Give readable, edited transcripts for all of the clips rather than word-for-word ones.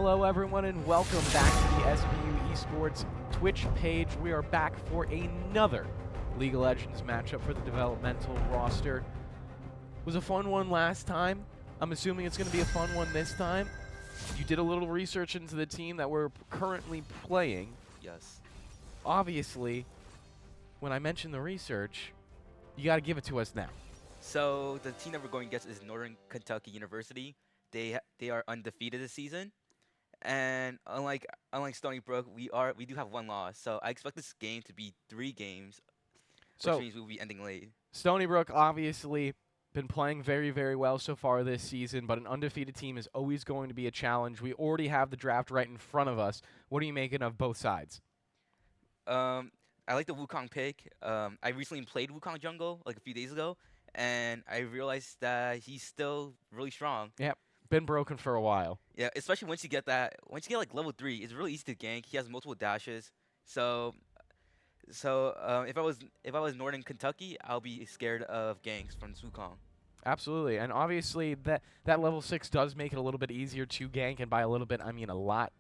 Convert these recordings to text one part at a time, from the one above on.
Hello, everyone, and welcome back to the SVU Esports Twitch page. We are back for another League of Legends matchup for the developmental roster. It was a fun one last time. I'm assuming it's going to be a fun one this time. You did a little research into the team that we're currently playing. Yes. Obviously, when I mention the research, you got to give it to us now. So the team that we're going against is Northern Kentucky University. They are undefeated this season, and unlike Stony Brook, we do have one loss. So I expect this game to be 3 games, which means we'll be ending late. Stony Brook obviously been playing very, very well so far this season, but an undefeated team is always going to be a challenge. We already have the draft right in front of us. What are you making of both sides? I like the Wukong pick. I recently played Wukong Jungle like a few days ago, and I realized that he's still really strong. Yep, been broken for a while. Yeah, especially once you get like level 3, it's really easy to gank. He has multiple dashes. So if I was Northern Kentucky, I'll be scared of ganks from Wukong. Absolutely, and obviously that level 6 does make it a little bit easier to gank, and by a little bit I mean a lot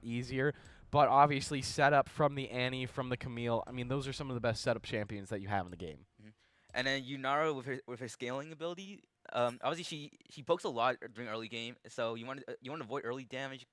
easier. But obviously setup from the Annie, from the Camille, I mean those are some of the best setup champions that you have in the game. And then Yunara with her scaling ability, obviously she pokes a lot during early game, so you want to avoid early damage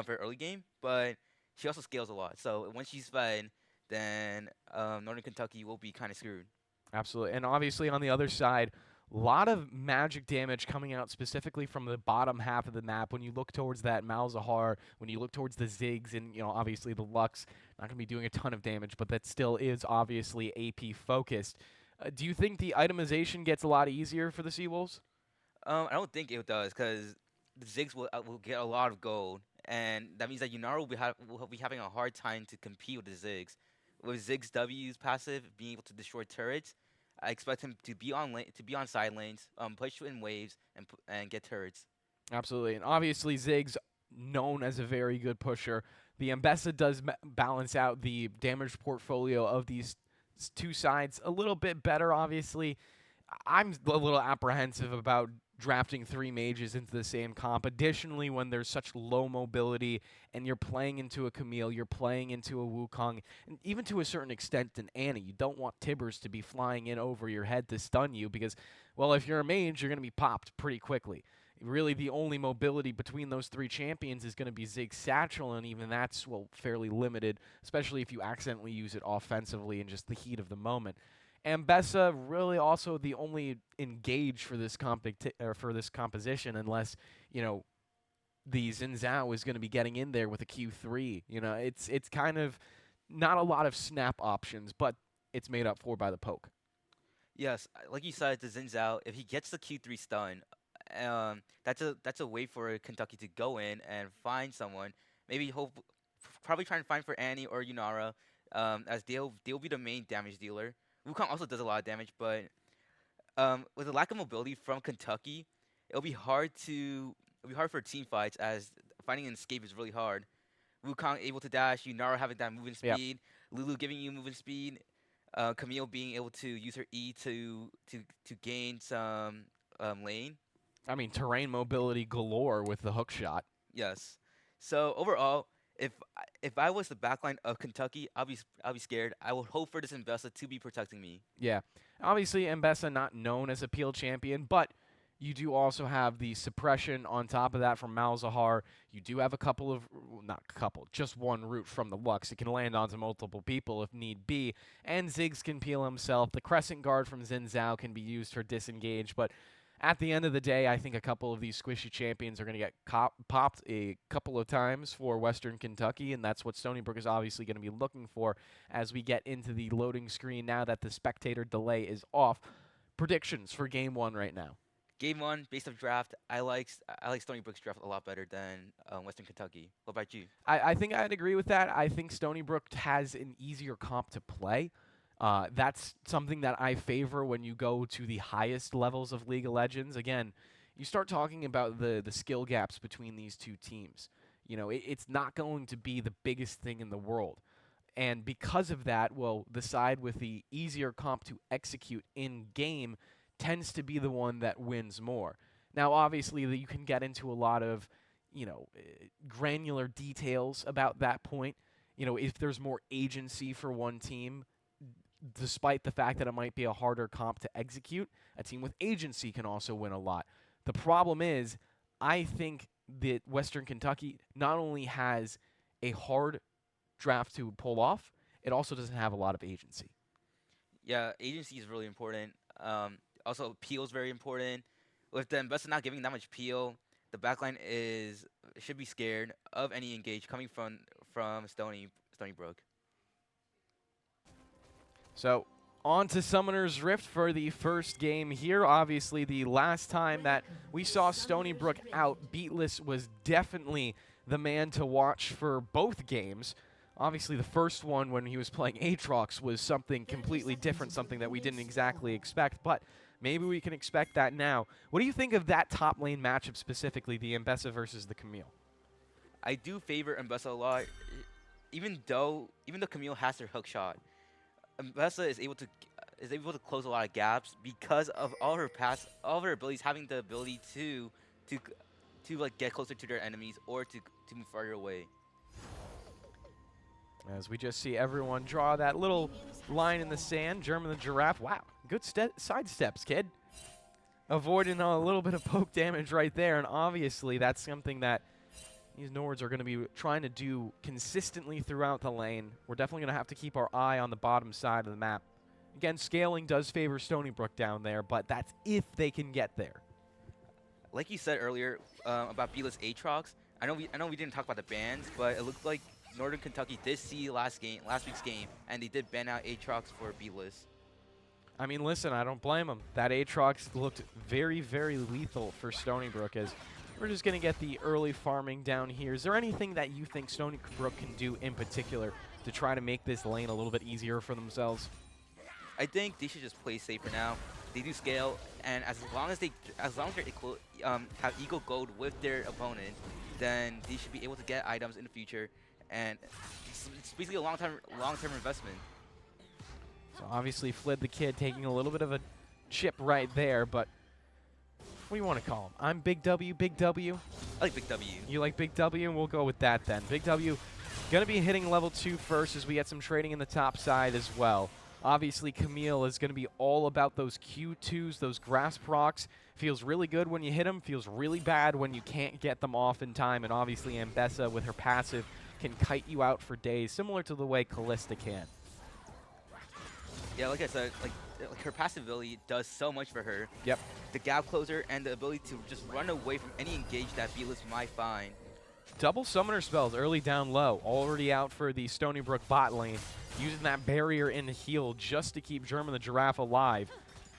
for early game, but she also scales a lot. So once she's fed, then Northern Kentucky will be kind of screwed. Absolutely, and obviously on the other side, a lot of magic damage coming out specifically from the bottom half of the map. When you look towards that Malzahar, when you look towards the Ziggs, and obviously the Lux, not going to be doing a ton of damage, but that still is obviously AP focused. Do you think the itemization gets a lot easier for the Seawolves? I don't think it does, because the Ziggs will get a lot of gold, and that means that Yunara will be having a hard time to compete with the Ziggs. With Ziggs W's passive being able to destroy turrets, I expect him to be on side lanes, push in waves, and get turrets. Absolutely, and obviously Ziggs, known as a very good pusher. The Ambessa does balance out the damage portfolio of these two sides a little bit better, obviously. I'm a little apprehensive about drafting 3 mages into the same comp. Additionally, when there's such low mobility and you're playing into a Camille, you're playing into a Wukong, and even to a certain extent an Annie, you don't want Tibbers to be flying in over your head to stun you because, well, if you're a mage, you're going to be popped pretty quickly. Really, the only mobility between those 3 champions is going to be Ziggs Satchel, and even that's, well, fairly limited, especially if you accidentally use it offensively in just the heat of the moment. Ambessa really also the only engage for this composition, unless the Xin Zhao is going to be getting in there with a Q3. It's kind of not a lot of snap options, but it's made up for by the poke. Yes, like you said, the Xin Zhao, if he gets the Q3 stun, that's a way for Kentucky to go in and find someone. Probably try and find for Annie or Yunara, as they'll be the main damage dealer. Wukong also does a lot of damage, but with the lack of mobility from Kentucky, it'll be hard for team fights, as finding an escape is really hard. Wukong able to dash, Yunara having that movement speed, Lulu giving you movement speed, Camille being able to use her E to gain some lane. I mean, terrain mobility galore with the hook shot. Yes. So overall, if I was the backline of Kentucky, I'll be scared. I would hope for this Ambessa to be protecting me. Yeah. Obviously, Ambessa not known as a peel champion, but you do also have the suppression on top of that from Malzahar. You do have just one route from the Lux. It can land onto multiple people if need be, and Ziggs can peel himself. The Crescent Guard from Xin Zhao can be used for disengage, but at the end of the day, I think a couple of these squishy champions are going to get popped a couple of times for Western Kentucky, and that's what Stony Brook is obviously going to be looking for as we get into the loading screen now that the spectator delay is off. Predictions for Game 1 right now. Game 1, based off draft, I like Stony Brook's draft a lot better than Western Kentucky. What about you? I think I'd agree with that. I think Stony Brook has an easier comp to play. That's something that I favor when you go to the highest levels of League of Legends. Again, you start talking about the skill gaps between these two teams. It's not going to be the biggest thing in the world. And because of that, well, the side with the easier comp to execute in-game tends to be the one that wins more. Now, obviously, you can get into a lot of, granular details about that point. If there's more agency for one team, despite the fact that it might be a harder comp to execute, a team with agency can also win a lot. The problem is, I think that Western Kentucky not only has a hard draft to pull off, it also doesn't have a lot of agency. Yeah, agency is really important. Also, peel is very important. With the investor not giving that much peel, the backline should be scared of any engage coming from Stony Brook. So, on to Summoner's Rift for the first game here. Obviously, the last time that we saw Stony Brook out, Beatless was definitely the man to watch for both games. Obviously, the first one when he was playing Aatrox was something completely different, something that we didn't exactly expect, but maybe we can expect that now. What do you think of that top lane matchup specifically, the Mbessa versus the Camille? I do favor Mbessa a lot, even though Camille has her hook shot. Mbessa is able to close a lot of gaps because of all her abilities, having the ability to like get closer to their enemies or to move farther away. As we just see everyone draw that little line in the sand, German the Giraffe. Wow, good side steps, kid. Avoiding a little bit of poke damage right there, and obviously that's something that these Nords are going to be trying to do consistently throughout the lane. We're definitely going to have to keep our eye on the bottom side of the map. Again, scaling does favor Stony Brook down there, but that's if they can get there. Like you said earlier about Beatless Aatrox, I know we didn't talk about the bans, but it looked like Northern Kentucky did see last week's game, and they did ban out Aatrox for Beatless. I mean, listen, I don't blame them. That Aatrox looked very, very lethal for Stony Brook, as we're just going to get the early farming down here. Is there anything that you think Stony Brook can do in particular to try to make this lane a little bit easier for themselves? I think they should just play safe for now. They do scale, and as long as they're equal, have equal gold with their opponent, then they should be able to get items in the future. And it's basically a long-term investment. So obviously Flid the Kid taking a little bit of a chip right there, but what do you want to call him? I'm Big W, Big W? I like Big W. You like Big W, and we'll go with that then. Big W going to be hitting level 2 first as we get some trading in the top side as well. Obviously, Camille is going to be all about those Q2s, those grass procs. Feels really good when you hit them, feels really bad when you can't get them off in time, and obviously Mbessa with her passive can kite you out for days, similar to the way Callista can. Yeah, like I said, like her passive ability does so much for her. Yep. The gap closer and the ability to just run away from any engage that Beatless might find. Double summoner spells early down low, already out for the Stony Brook bot lane, using that barrier in the heal just to keep German the Giraffe alive.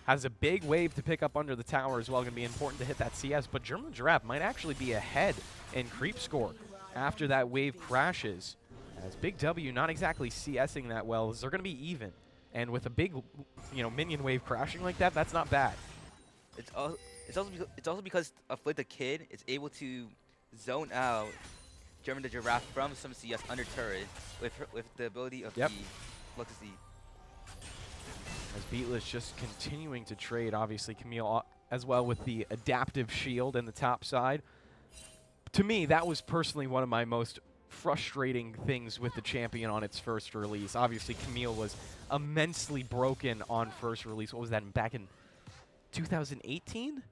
Has a big wave to pick up under the tower as well, going to be important to hit that CS, but German the Giraffe might actually be ahead in creep score after that wave crashes. As Big W not exactly CSing that well, as they're going to be even. And with a big, minion wave crashing like that, that's not bad. It's also because Flid the Kid is able to zone out German the Giraffe from some CS under turret with the ability of the Flux Z. As Beatless just continuing to trade, obviously Camille as well with the adaptive shield in the top side. To me, that was personally one of my most frustrating things with the champion on its first release. Obviously, Camille was immensely broken on first release. What was that, back in 2018?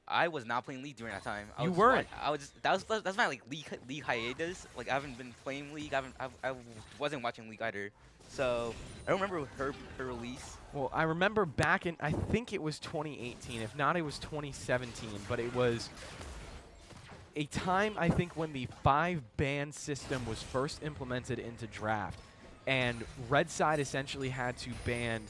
I was not playing League during that time. You weren't. That's my league hiatus. Like I haven't been playing League. I wasn't watching League either. So I don't remember her release. Well, I remember back in, I think it was 2018. If not, it was 2017. But it was a time, I think, when the 5-ban system was first implemented into draft. And Red Side essentially had to ban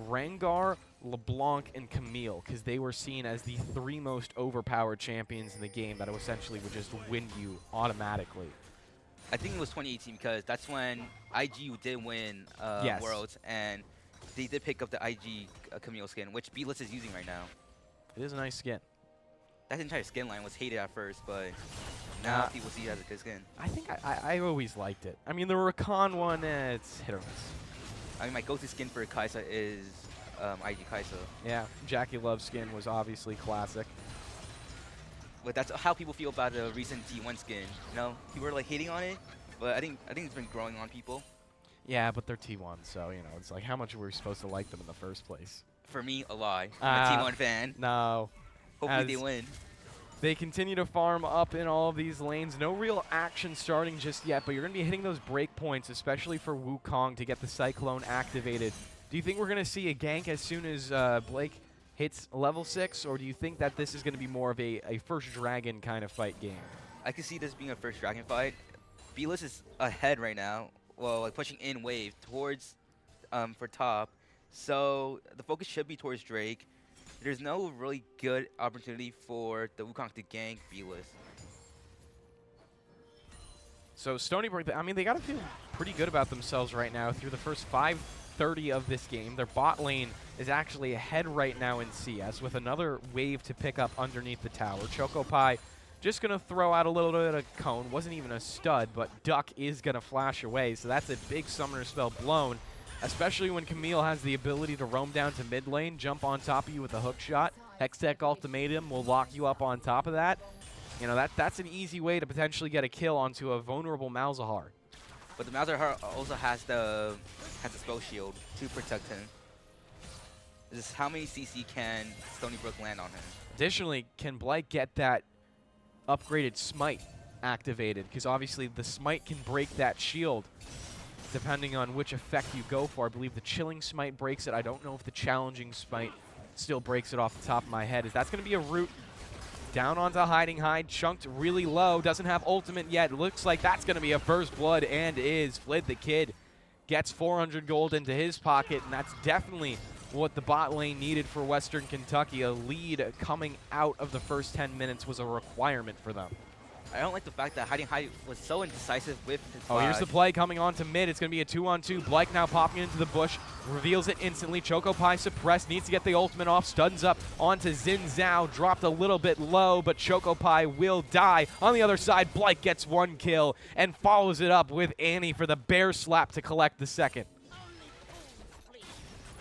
Rengar, LeBlanc, and Camille because they were seen as the 3 most overpowered champions in the game that essentially would just win you automatically. I think it was 2018 because that's when IG did win Worlds, and they did pick up the IG Camille skin, which Beatless is using right now. It is a nice skin. That entire skin line was hated at first, but now people see it as a good skin. I think I always liked it. I mean, the Rakan one, it's hit or miss. I mean, my go-to skin for Kai'Sa is IG Kai'Sa. Yeah, Jackie Love's skin was obviously classic. But that's how people feel about the recent T1 skin. You know, people are like hating on it, but I think it's been growing on people. Yeah, but they're T1, so, you know, it's like how much were we supposed to like them in the first place? For me, a lie. I'm a T1 fan. No. Hopefully they win. They continue to farm up in all of these lanes. No real action starting just yet, but you're going to be hitting those break points, especially for Wukong to get the Cyclone activated. Do you think we're going to see a gank as soon as Blake hits level 6, or do you think that this is going to be more of a first dragon kind of fight game? I can see this being a first dragon fight. B-List is ahead right now, well, like pushing in wave towards for top. So the focus should be towards Drake. There's no really good opportunity for the Wukong to gank B-List. So Stony Brook, I mean, they got to feel pretty good about themselves right now through the first 5:30 of this game. Their bot lane is actually ahead right now in CS with another wave to pick up underneath the tower. Chocopie just going to throw out a little bit of cone. Wasn't even a stud, but Duck is going to flash away. So that's a big summoner spell blown, especially when Camille has the ability to roam down to mid lane, jump on top of you with a hook shot. Hextech Ultimatum will lock you up on top of that. You know, that's an easy way to potentially get a kill onto a vulnerable Malzahar. But the Malzahar also has the spell shield to protect him. This is how many CC can Stony Brook land on him? Additionally, can Blake get that upgraded smite activated? Because obviously the smite can break that shield depending on which effect you go for. I believe the chilling smite breaks it. I don't know if the challenging smite still breaks it off the top of my head. That's going to be a root down onto Hiding Hide, chunked really low, doesn't have ultimate yet. Looks like that's going to be a first blood, and is. Flid the Kid gets 400 gold into his pocket, and that's definitely what the bot lane needed for Western Kentucky. A lead coming out of the first 10 minutes was a requirement for them. I don't like the fact that Hiding Hide was so indecisive with his Oh, here's the play coming on to mid. It's going to be a 2-on-2. Blake now popping into the bush, reveals it instantly. Chocopie suppressed, needs to get the ultimate off, stuns up onto Xin Zhao, dropped a little bit low, but Chocopie will die. On the other side, Blake gets one kill and follows it up with Annie for the bear slap to collect the second.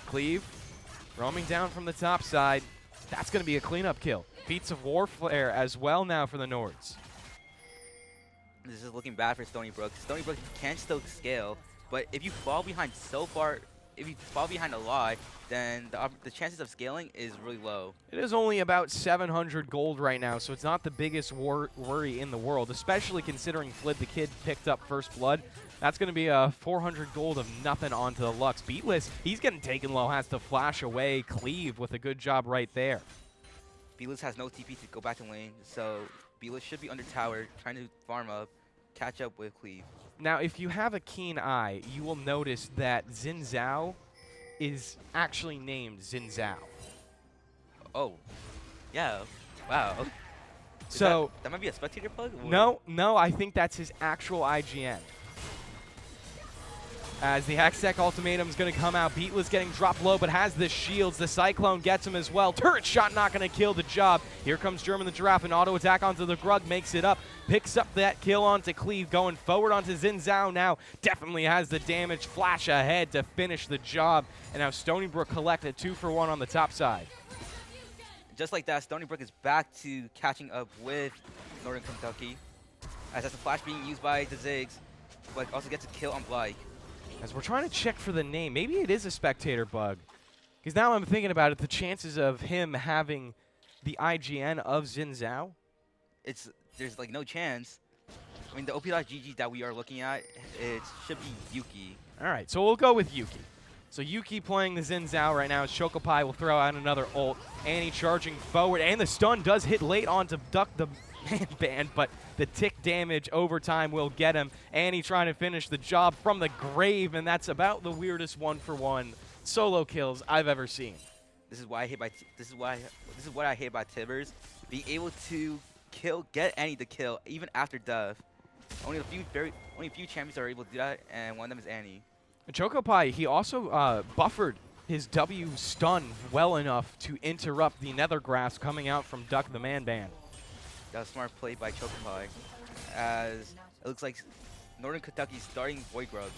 Cleave, roaming down from the top side. That's going to be a cleanup kill. Feats of Warfare as well now for the Nords. This is looking bad for Stony Brook. Stony Brook can still scale, but if you fall behind so far, if you fall behind a lot, then the chances of scaling is really low. It is only about 700 gold right now, so it's not the biggest worry in the world, especially considering Flid the Kid picked up first blood. That's going to be a 400 gold of nothing onto the Lux. Beatless, he's getting taken low, has to flash away. Cleave with a good job right there. Beatless has no TP to go back to lane, so Beatless should be under tower, trying to farm up, catch up with Cleave. Now, if you have a keen eye, you will notice that Xin Zhao is actually named Xin Zhao. Oh, yeah. Wow. So that might be a spectator plug? Or? No, I think that's his actual IGN. As the Hextech Ultimatum is going to come out. Beatless getting dropped low, but has the shields. The Cyclone gets him as well. Turret shot not going to kill the job. Here comes German the Giraffe. An auto attack onto the Grug, makes it up. Picks up that kill onto Cleave. Going forward onto Xin Zhao now. Definitely has the damage. Flash ahead to finish the job. And now Stony Brook collect a 2-for-1 on the top side. Just like that, Stony Brook is back to catching up with Northern Kentucky. As that's a flash being used by the Ziggs, but also gets a kill on Blake. As we're trying to check for the name, maybe it is a spectator bug. Because now I'm thinking about it, the chances of him having the IGN of Xin Zhao. There's like no chance. I mean, the OP.GG that we are looking at, it should be Yuki. All right, so we'll go with Yuki. So Yuki playing the Xin Zhao right now as Chocopie will throw out another ult. Annie charging forward, and the stun does hit late onto Duck the man band, but the tick damage over time will get him. Annie trying to finish the job from the grave, and that's about the weirdest 1-for-1 solo kills I've ever seen. This is why I hate what I hate about Tibbers. Being able to get Annie to kill even after death. Only a few champions are able to do that, and one of them is Annie. Chocopie, he also buffered his W stun well enough to interrupt the Nether Grasp coming out from Duck the Man Band. That was a smart play by Chocopie, as it looks like Northern Kentucky's starting Void Grubs.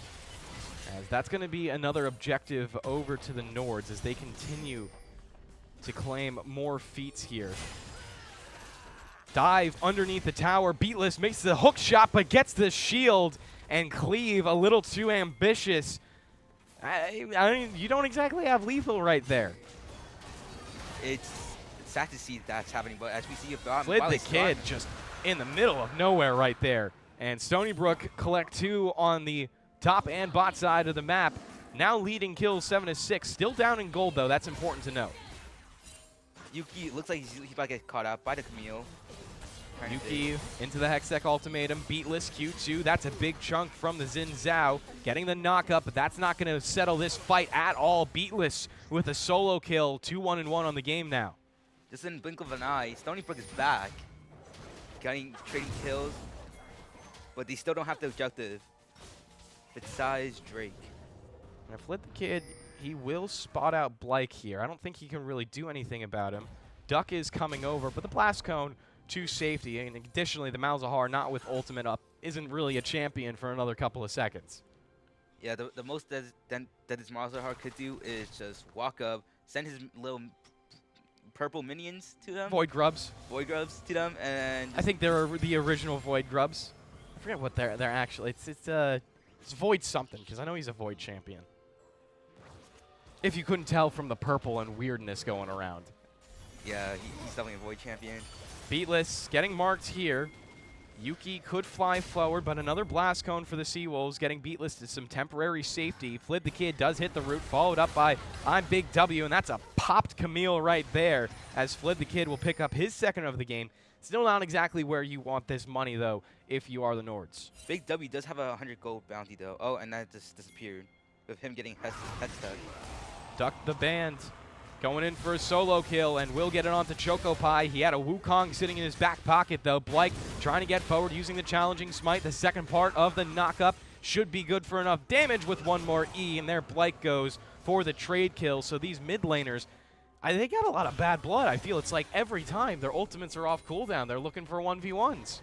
As that's going to be another objective over to the Nords as they continue to claim more feats here. Dive underneath the tower. Beatless makes the hook shot, but gets the shield. And Cleave, a little too ambitious. I mean, you don't exactly have lethal right there. It's sad to see that's happening, but as we see, Flid the Kid just in the middle of nowhere right there. And Stony Brook collect 2 on the top and bot side of the map. Now leading kills 7-6. Still down in gold, though. That's important to know. Yuki looks like he's about to get caught out by the Camille. Yuki into the Hextech Ultimatum. Beatless Q2. That's a big chunk from the Xin Zhao. Getting the knock-up, but that's not going to settle this fight at all. Beatless with a solo kill. 2-1-1 on the game now. Just in the blink of an eye, Stony Brook is back. Trading kills. But they still don't have the objective. Besides Drake. Now, Flid the Kid, he will spot out Blake here. I don't think he can really do anything about him. Duck is coming over, but the Blast Cone to safety. And additionally, the Malzahar, not with ultimate up, isn't really a champion for another couple of seconds. Yeah, the most that this Malzahar could do is just walk up, send his little purple minions to them. Void Grubs. Void Grubs to them, and I think they're the original Void Grubs. I forget what they're actually. It's Void something, because I know he's a Void champion. If you couldn't tell from the purple and weirdness going around. Yeah, he's definitely a Void champion. Beatless getting marked here. Yuki could fly forward, but another Blast Cone for the Seawolves, getting Beatless to some temporary safety. Flid the Kid does hit the root, followed up by I'm Big W, and that's a popped Camille right there, as Flid the Kid will pick up his second of the game. Still not exactly where you want this money, though, if you are the Nords. Big W does have a 100 gold bounty, though. Oh, and that just disappeared with him getting Hextech. Duck the Band going in for a solo kill, and will get it onto Chocopie. He had a Wukong sitting in his back pocket, though. Blake trying to get forward using the challenging smite. The second part of the knock-up should be good for enough damage with one more E, and there Blake goes for the trade kill. So these mid laners, they got a lot of bad blood. I feel it's like every time their ultimates are off cooldown, they're looking for 1v1s.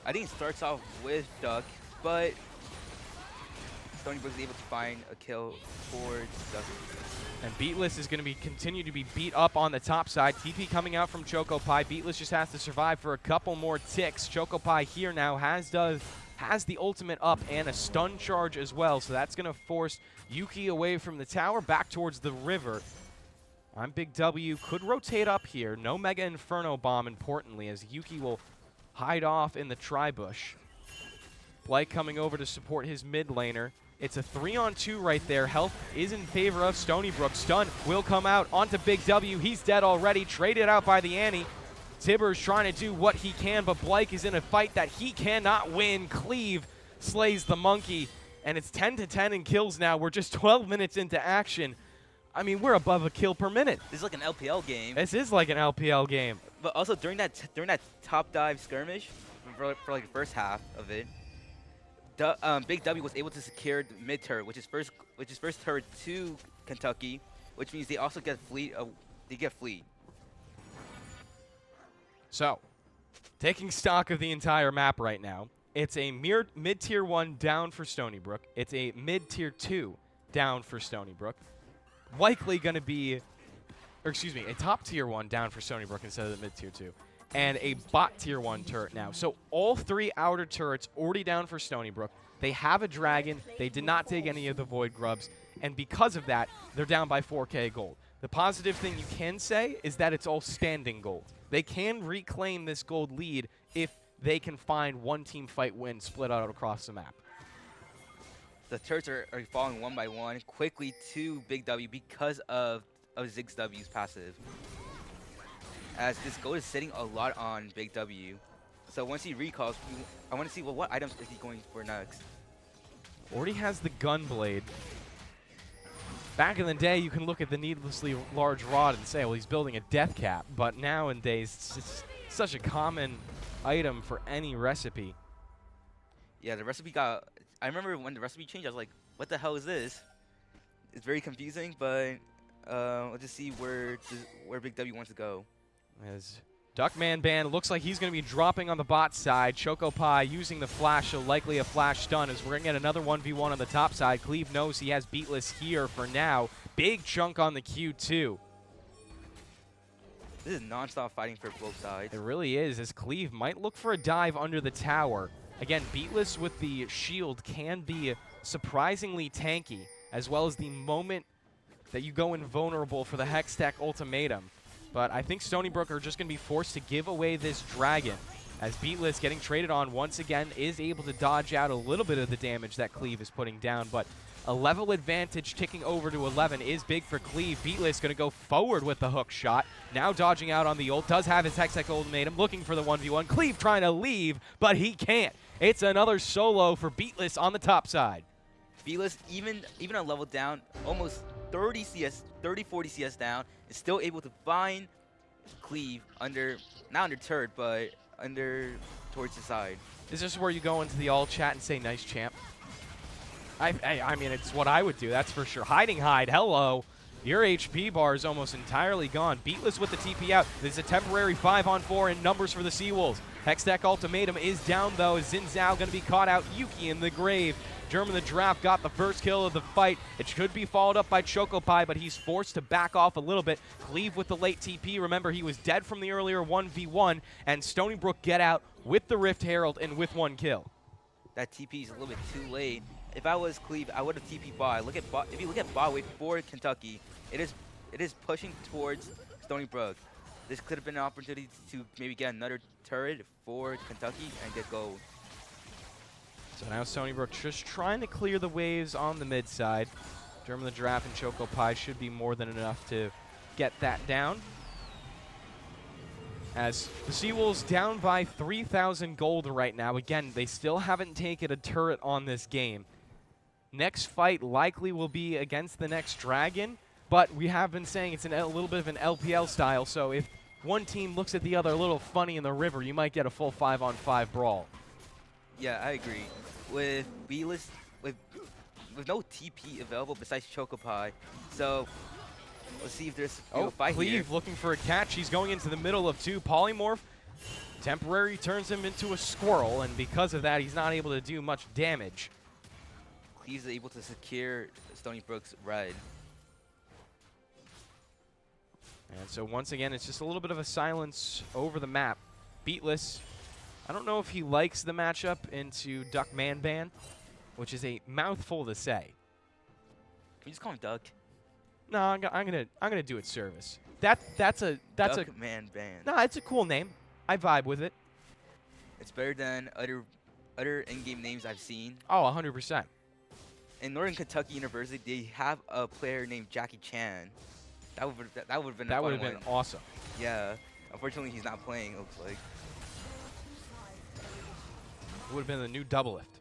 I think it starts off with Duck, but Stony Brook is able to find a kill for Duck. And Beatless is going to continue to be beat up on the top side. TP coming out from Chocopie. Beatless just has to survive for a couple more ticks. Chocopie here now has the ultimate up and a stun charge as well. So that's going to force Yuki away from the tower back towards the river. I'm Big W. Could rotate up here. No Mega Inferno Bomb, importantly, as Yuki will hide off in the tri-bush. Blake coming over to support his mid laner. It's a 3-on-2 right there. Health is in favor of Stony Brook. Stun will come out onto Big W. He's dead already. Traded out by the Annie. Tibber's trying to do what he can, but Blake is in a fight that he cannot win. Cleave slays the monkey, and it's 10-10 in kills now. We're just 12 minutes into action. I mean, we're above a kill per minute. This is like an LPL game. This is like an LPL game. But also during that top dive skirmish for like the first half of it, Big W was able to secure the mid turret, which is first turret to Kentucky, which means they also get fleet. They get fleet. So, taking stock of the entire map right now, it's a mid-tier 1 down for Stony Brook. It's a mid-tier 2 down for Stony Brook. Likely going to be, or excuse me, a top tier 1 down for Stony Brook instead of the mid-tier 2. And a bot tier 1 turret now. So all 3 outer turrets already down for Stony Brook. They have a dragon. They did not take any of the Void Grubs. And because of that, they're down by 4k gold. The positive thing you can say is that it's all standing gold. They can reclaim this gold lead if they can find one team fight win split out across the map. The turrets are falling one by one quickly to Big W because of Ziggs W's passive. As this gold is sitting a lot on Big W. So once he recalls, I want to see what items is he going for next. Already has the Gunblade. Back in the day, you can look at the needlessly large rod and say, well, he's building a death cap. But nowadays, it's such a common item for any recipe. Yeah, the recipe got... I remember when the recipe changed, I was like, what the hell is this? It's very confusing, but let's just see where Big W wants to go. As Duckman Band looks like he's going to be dropping on the bot side. Chocopie using the flash, so likely a flash stun, as we're going to get another 1v1 on the top side. Cleve knows he has Beatless here for now. Big chunk on the Q2. This is non-stop fighting for both sides. It really is, as Cleve might look for a dive under the tower. Again, Beatless with the shield can be surprisingly tanky, as well as the moment that you go invulnerable for the Hextech ultimatum. But I think Stony Brook are just going to be forced to give away this dragon, as Beatless, getting traded on once again, is able to dodge out a little bit of the damage that Cleve is putting down. But a level advantage ticking over to 11 is big for Cleve. Beatless going to go forward with the hook shot. Now dodging out on the ult. Does have his Hextech ultimatum, looking for the 1v1. Cleve trying to leave, but he can't. It's another solo for Beatless on the top side. Beatless, even a level down, almost 30 CS, 40 CS down, is still able to find Cleve under, not under turret, but under towards the side. Is this where you go into the all chat and say, nice champ? I mean, it's what I would do, that's for sure. Hiding hide, hello. Your HP bar is almost entirely gone. Beatless with the TP out. There's a temporary 5-on-4 in numbers for the Seawolves. Hextech ultimatum is down, though. Xin Zhao going to be caught out. Yuki in the grave. German the Draft got the first kill of the fight. It should be followed up by Chocopie, but he's forced to back off a little bit. Cleve with the late TP. Remember, he was dead from the earlier 1v1, and Stony Brook get out with the Rift Herald and with one kill. That TP is a little bit too late. If I was Cleve, I would have TP bot. Look at bot. If you look at bot wave for Kentucky, it is pushing towards Stony Brook. This could have been an opportunity to maybe get another turret for Kentucky and get gold. So now Stony Brook just trying to clear the waves on the mid side. German the Draft and Chocopie should be more than enough to get that down. As the Seawolves down by 3,000 gold right now. Again, they still haven't taken a turret on this game. Next fight likely will be against the next dragon, but we have been saying it's a little bit of an LPL style, so if one team looks at the other a little funny in the river, you might get a full 5-on-5 brawl. Yeah, I agree. With Beatless, with no TP available besides Chocopie, so let's see if there's a fight Cleve here. looking for a catch. He's going into the middle of two. Polymorph temporary turns him into a squirrel, and because of that, he's not able to do much damage. Cleve's able to secure Stony Brook's red. And so once again, it's just a little bit of a silence over the map. Beatless, I don't know if he likes the matchup into Duck Man Ban, which is a mouthful to say. Can you just call him Duck? No, I'm gonna do it service. That's a Duck Man Ban. no, it's a cool name. I vibe with it. It's better than other in-game names I've seen. Oh, 100%. In Northern Kentucky University, they have a player named Jackie Chan. That would have been That would have been awesome. Yeah. Unfortunately, he's not playing. It looks like. It would have been the new double lift,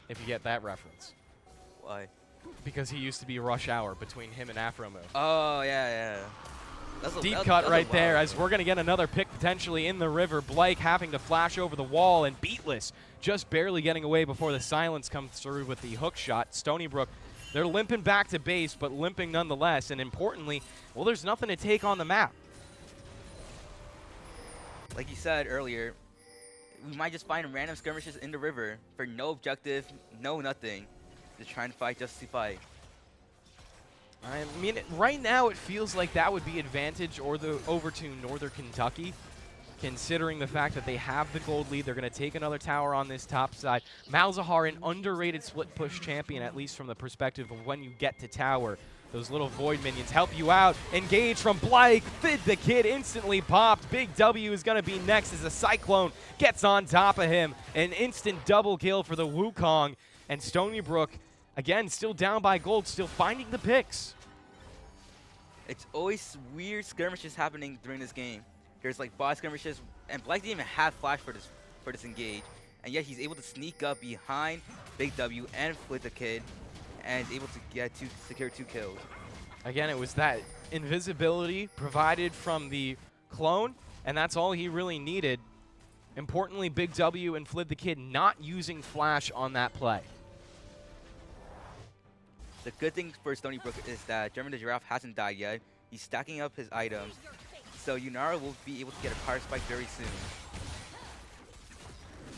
if you get that reference. Why? Because he used to be Rush Hour between him and Afro Mode. Oh yeah. Deep cut right there, as we're going to get another pick potentially in the river. Blake having to flash over the wall, and Beatless just barely getting away before the silence comes through with the hook shot. Stony Brook, they're limping back to base, but limping nonetheless. And importantly, well, there's nothing to take on the map. Like you said earlier, we might just find random skirmishes in the river for no objective, no nothing. Just trying to fight just to fight. I mean, right now it feels like that would be advantage over to Northern Kentucky, considering the fact that they have the gold lead. They're going to take another tower on this top side. Malzahar, an underrated split push champion, at least from the perspective of when you get to tower. Those little void minions help you out. Engage from Blake. Fid the Kid instantly popped. Big W is going to be next as a Cyclone gets on top of him. An instant double kill for the Wukong. And Stony Brook, again, still down by gold, still finding the picks. It's always weird skirmishes happening during this game. There's like boss skirmishes, and Blake didn't even have flash for this engage, and yet he's able to sneak up behind Big W and Flit the Kid, and is able to secure 2 kills. Again, it was that invisibility provided from the clone, and that's all he really needed. Importantly, Big W and Flit the Kid not using flash on that play. The good thing for Stony Brook is that German the Giraffe hasn't died yet. He's stacking up his items, so Yunara will be able to get a power spike very soon.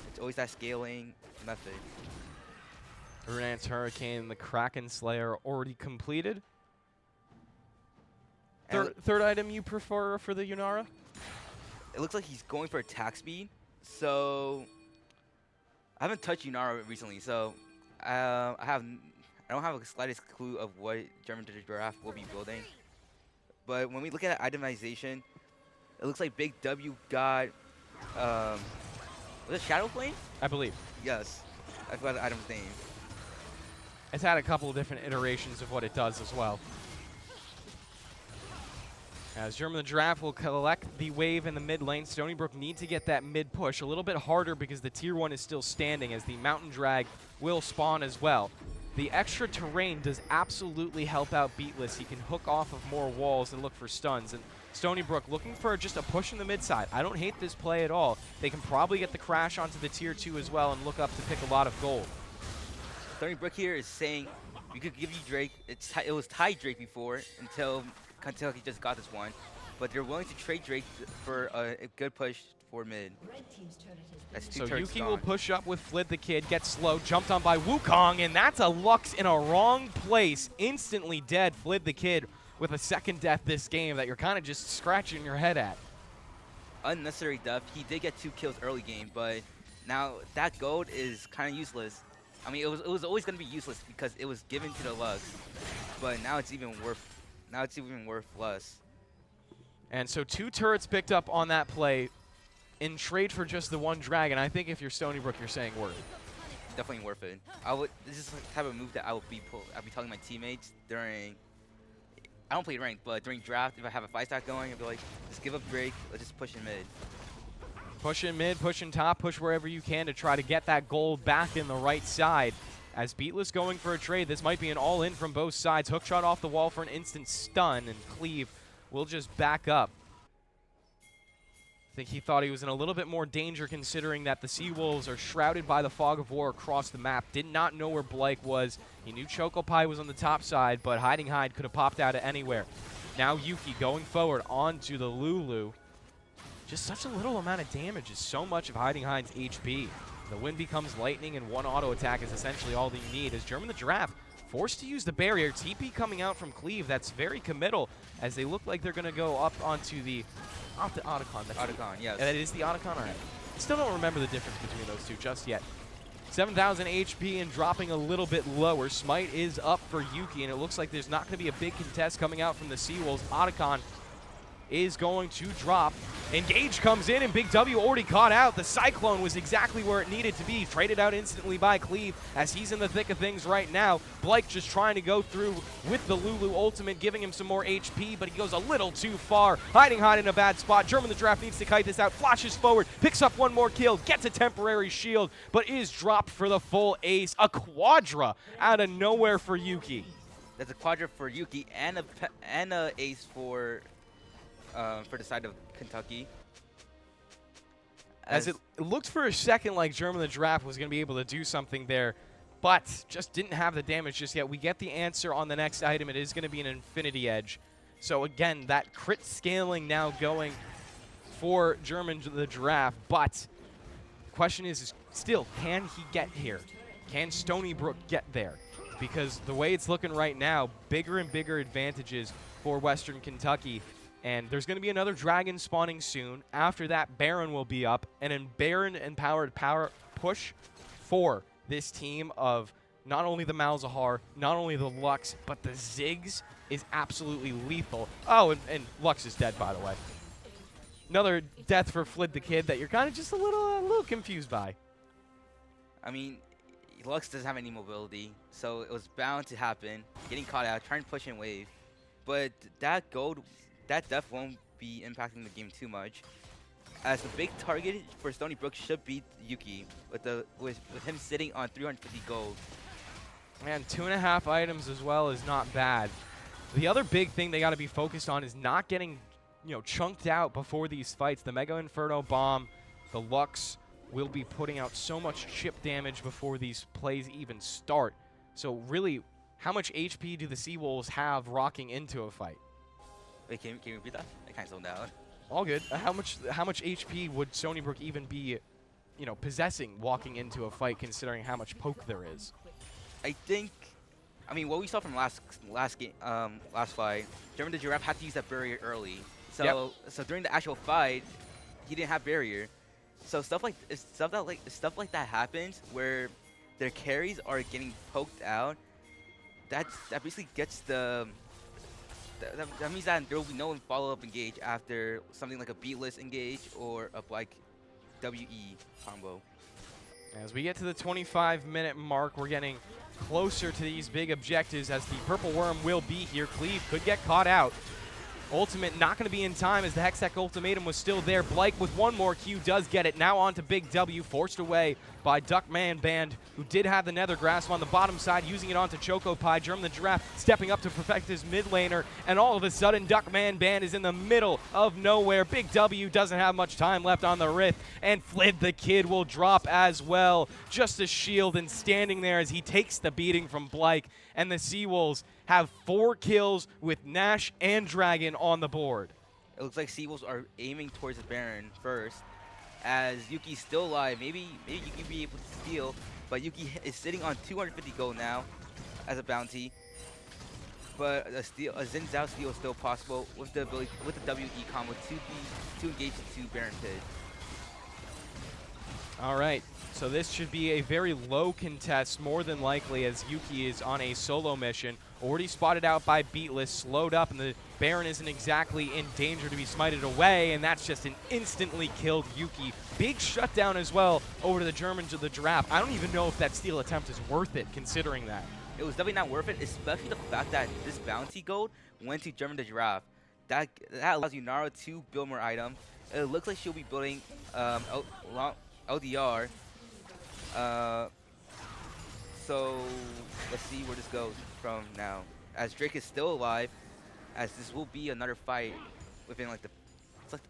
It's always that scaling method. Runance Hurricane, the Kraken Slayer already completed. And third item you prefer for the Yunara? It looks like he's going for attack speed. So I haven't touched Yunara recently, so I don't have the slightest clue of what German Giraffe will be building. But when we look at itemization, it looks like Big W got was it Shadow Flame? I believe. Yes, I forgot the item's name. It's had a couple of different iterations of what it does as well. As German the Giraffe will collect the wave in the mid lane, Stony Brook need to get that mid push a little bit harder because the tier 1 is still standing as the Mountain Drag will spawn as well. The extra terrain does absolutely help out Beatless. He can hook off of more walls and look for stuns. And Stony Brook looking for just a push in the mid side. I don't hate this play at all. They can probably get the crash onto the tier 2 as well and look up to pick a lot of gold. Stony Brook here is saying, we could give you Drake. It was tied Drake before until Kentucky just got this one. But they're willing to trade Drake for a good push for mid. That's two So turrets Yuki gone. will push up with Flid the Kid, gets slow, jumped on by Wukong, and that's a Lux in a wrong place. Instantly dead, Flid the Kid with a second death this game that you're kind of just scratching your head at. Unnecessary death. He did get 2 kills early game, but now that gold is kind of useless. I mean, it was always going to be useless because it was given to the Lux, but now it's even worth less. And so 2 turrets picked up on that play in trade for just the 1 dragon. I think if you're Stony Brook, you're saying worth it. Definitely worth it. This is the type of move that I'll be telling my teammates during. I don't play ranked, but during draft, if I have a 5-stack going, I'll be like, just give up Drake. Let's just push in mid. Push in mid, push in top, push wherever you can to try to get that gold back in the right side. As Beatless going for a trade, this might be an all-in from both sides. Hookshot off the wall for an instant stun, and Cleave will just back up. I think he thought he was in a little bit more danger considering that the Seawolves are shrouded by the fog of war across the map. Did not know where Blake was. He knew Chocopie was on the top side, but Hiding Hide could have popped out of anywhere. Now Yuki going forward onto the Lulu. Just such a little amount of damage is so much of Hiding Hide's HP. The wind becomes lightning, and 1 auto attack is essentially all they need. As German the Giraffe forced to use the barrier. TP coming out from Cleave. That's very committal as they look like they're going to go up onto the Otacon. Otacon, yes. That is the Otacon. All right. Still don't remember the difference between those two just yet. 7,000 HP and dropping a little bit lower. Smite is up for Yuki, and it looks like there's not going to be a big contest coming out from the Seawolves. Otacon is going to drop. Engage comes in, and Big W already caught out. The Cyclone was exactly where it needed to be. Traded out instantly by Cleave as he's in the thick of things right now. Blake just trying to go through with the Lulu ultimate, giving him some more HP, but he goes a little too far. Hiding Hide in a bad spot. German the Giraffe needs to kite this out. Flashes forward, picks up 1 more kill, gets a temporary shield, but is dropped for the full ace. A quadra out of nowhere for Yuki. That's a quadra for Yuki and a ace for the side of Kentucky. As it looked for a second like German the Giraffe was going to be able to do something there, but just didn't have the damage just yet. We get the answer on the next item. It is going to be an Infinity Edge. So again, that crit scaling now going for German the Giraffe, but the question is still, can he get here? Can Stony Brook get there? Because the way it's looking right now, bigger and bigger advantages for Western Kentucky. And there's going to be another dragon spawning soon. After that, Baron will be up. And an Baron-empowered power push for this team of not only the Malzahar, not only the Lux, but the Ziggs is absolutely lethal. Oh, and Lux is dead, by the way. Another death for Flid the Kid that you're kind of just a little confused by. I mean, Lux doesn't have any mobility, so it was bound to happen. Getting caught out, trying to push in wave. But that death won't be impacting the game too much, as the big target for Stony Brook should be Yuki, with him sitting on 350 gold. Man, 2.5 items as well is not bad. The other big thing they got to be focused on is not getting, chunked out before these fights. The Mega Inferno Bomb, the Lux will be putting out so much chip damage before these plays even start. So really, how much HP do the Seawolves have rocking into a fight? Wait, can you repeat that? I kind of zoned out. All good. How much HP would Stony Brook even be, possessing walking into a fight, considering how much poke there is? I think I mean, what we saw from last game, last fight, German the Giraffe had to use that barrier early. So during the actual fight, he didn't have barrier. So stuff like that happens where their carries are getting poked out. That basically gets that means that there will be no follow-up engage after something like a beatless engage or a like WE combo. As we get to the 25-minute mark, we're getting closer to these big objectives as the Purple Worm will be here. Cleve could get caught out. Ultimate not going to be in time as the Hextech Ultimatum was still there. Blake with one more Q does get it. Now on to Big W, forced away by Duckman Band, who did have the Nether Grasp on the bottom side, using it onto Choco Pie. German the Giraffe stepping up to perfect his mid laner, and all of a sudden Duckman Band is in the middle of nowhere. Big W doesn't have much time left on the Rift, and Flid the Kid will drop as well. Just a shield and standing there as he takes the beating from Blake, and the Seawolves have 4 kills with Nash and Dragon on the board. It looks like Seawolves are aiming towards the Baron first, as Yuki's still alive. Maybe Yuki will be able to steal, but Yuki is sitting on 250 gold now as a bounty. But a Xin Zhao steal is still possible with the ability, with the WE combo to engage the 2 Baron Pit. All right, so this should be a very low contest, more than likely, as Yuki is on a solo mission. Already spotted out by Beatless, slowed up, and the Baron isn't exactly in danger to be smited away, and that's just an instantly killed Yuki. Big shutdown as well over to the Germans of the Giraffe. I don't even know if that steal attempt is worth it, considering that. It was definitely not worth it, especially the fact that this bounty gold went to German the Giraffe. That allows Yunara to build more items. It looks like she'll be building LDR. So let's see where this goes from now. As Drake is still alive, as this will be another fight within like it's like,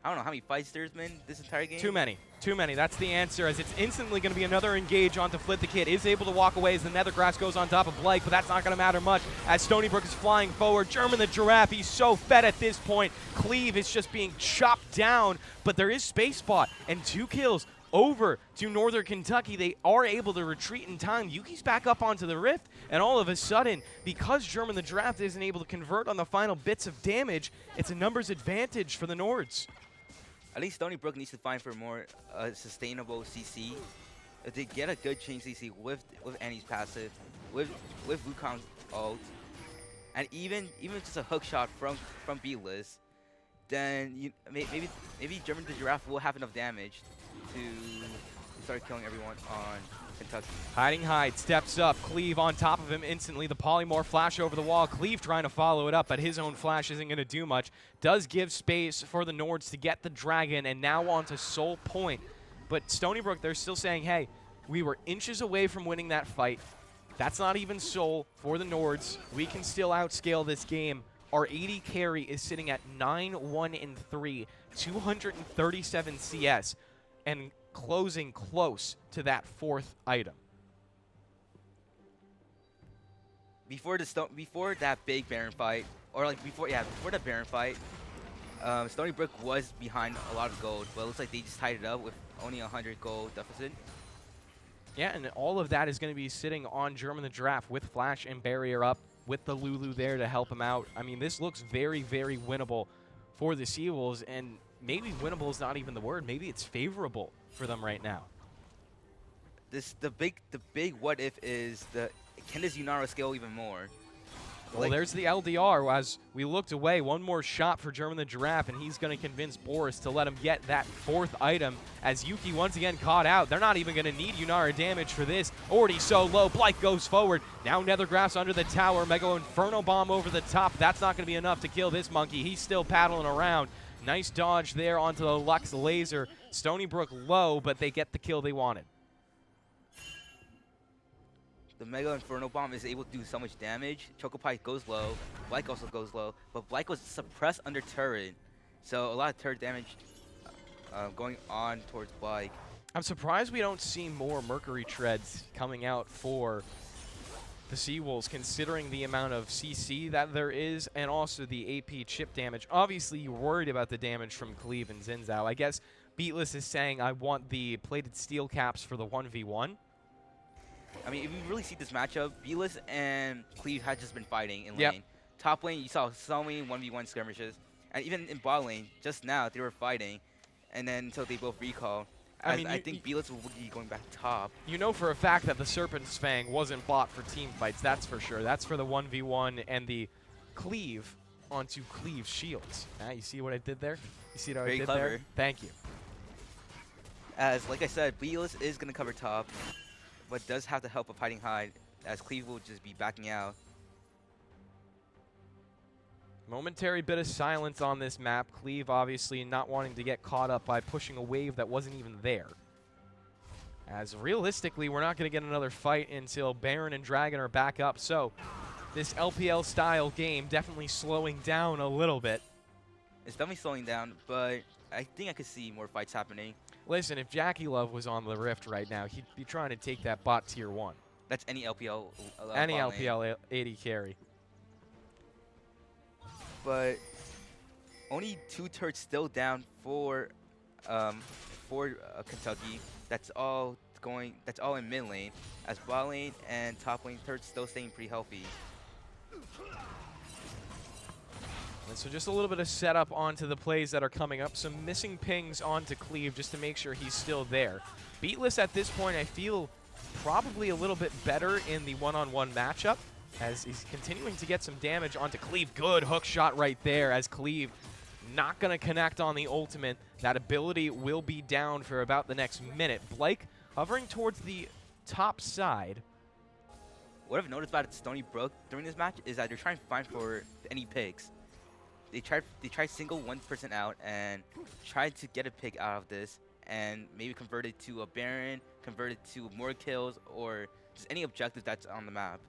I don't know how many fights there's been this entire game. Too many. Too many. That's the answer, as it's instantly going to be another engage onto Flit the Kid. Is able to walk away as the Nethergrass goes on top of Blake, but that's not going to matter much as Stony Brook is flying forward. German the Giraffe, he's so fed at this point. Cleve is just being chopped down, but there is space spot and 2 kills over to Northern Kentucky. They are able to retreat in time. Yuki's back up onto the Rift, and all of a sudden, because German the Giraffe isn't able to convert on the final bits of damage, it's a numbers advantage for the Nords. I think Stony Brook needs to find for more sustainable CC. If they get a good chain CC with Annie's passive, with Wukong's ult, and even just a hook shot from Beatless, then maybe German the Giraffe will have enough damage to start killing everyone on Kentucky. Hiding Hide steps up. Cleve on top of him instantly. The polymorph flash over the wall. Cleve trying to follow it up, but his own flash isn't going to do much. Does give space for the Nords to get the Dragon, and now on to Soul Point. But Stony Brook, they're still saying, hey, we were inches away from winning that fight. That's not even Soul for the Nords. We can still outscale this game. Our 80 carry is sitting at 9-1-3, 237 CS. And closing close to that 4th item. Before that big Baron fight, or like before the Baron fight, Stony Brook was behind a lot of gold, but it looks like they just tied it up with only 100 gold deficit. Yeah, and all of that is going to be sitting on German the Giraffe with Flash and Barrier up, with the Lulu there to help him out. I mean, this looks very, very winnable for the Seawolves, and maybe winnable is not even the word. Maybe it's favorable for them right now. The big what if is can this Yunara scale even more? Well, Like, there's the LDR. As we looked away, one more shot for German the Giraffe, and he's going to convince Boris to let him get that 4th item as Yuki once again caught out. They're not even going to need Yunara damage for this. Already so low. Blake goes forward. Now Nethergrass under the tower. Mega Inferno Bomb over the top. That's not going to be enough to kill this monkey. He's still paddling around. Nice dodge there onto the Lux Laser. Stony Brook low, but they get the kill they wanted. the Mega Inferno Bomb is able to do so much damage. Chocopie goes low. Blake also goes low. But Blake was suppressed under turret. So a lot of turret damage going on towards Blake. I'm surprised we don't see more Mercury Treads coming out for the Seawolves, considering the amount of CC that there is and also the AP chip damage. Obviously, you're worried about the damage from Cleve and Xin Zhao. I guess Beatless is saying, I want the plated steel caps for the 1v1. I mean, if you really see this matchup, Beelus and Cleve had just been fighting in Yep. lane. Top lane, you saw so many 1v1 skirmishes. And even in bot lane, just now, they were fighting. And then until they both recall. I As mean, I think Beelus will be going back top. you know for a fact that the Serpent's Fang wasn't bought for team fights, that's for sure. That's for the 1v1 and the cleave onto Cleave's shields. You see what I did there? You see what Very I did clever. there? Thank you. As, like I said, Beelus is going to cover top. But does have the help of hiding hide. As Cleve will just be backing out. Momentary bit of silence on this map. Cleve obviously not wanting to get caught up by pushing a wave that wasn't even there. As realistically, we're not going to get another fight until Baron and Dragon are back up. So this LPL style game definitely slowing down a little bit. It's definitely slowing down, but I think I could see more fights happening. Listen, if Jackie Love was on the Rift right now, he'd be trying to take that bot tier 1. That's any LPL. Any bot lane. LPL 80 carry. But only 2 turrets still down for Kentucky. That's all going. That's all in mid lane. As bot lane and top lane turrets still staying pretty healthy. And so just a little bit of setup onto the plays that are coming up. Some missing pings onto Cleve just to make sure he's still there. Beatless at this point, I feel probably a little bit better in the one-on-one matchup as he's continuing to get some damage onto Cleve. Good hook shot right there as Cleve not going to connect on the ultimate. That ability will be down for about the next minute. Blake hovering towards the top side. What I've noticed about Stony Brook during this match is that they're trying to find for any picks. They tried single one person out and tried to get a pick out of this and maybe convert it to a Baron, convert it to more kills, or just any objective that's on the map.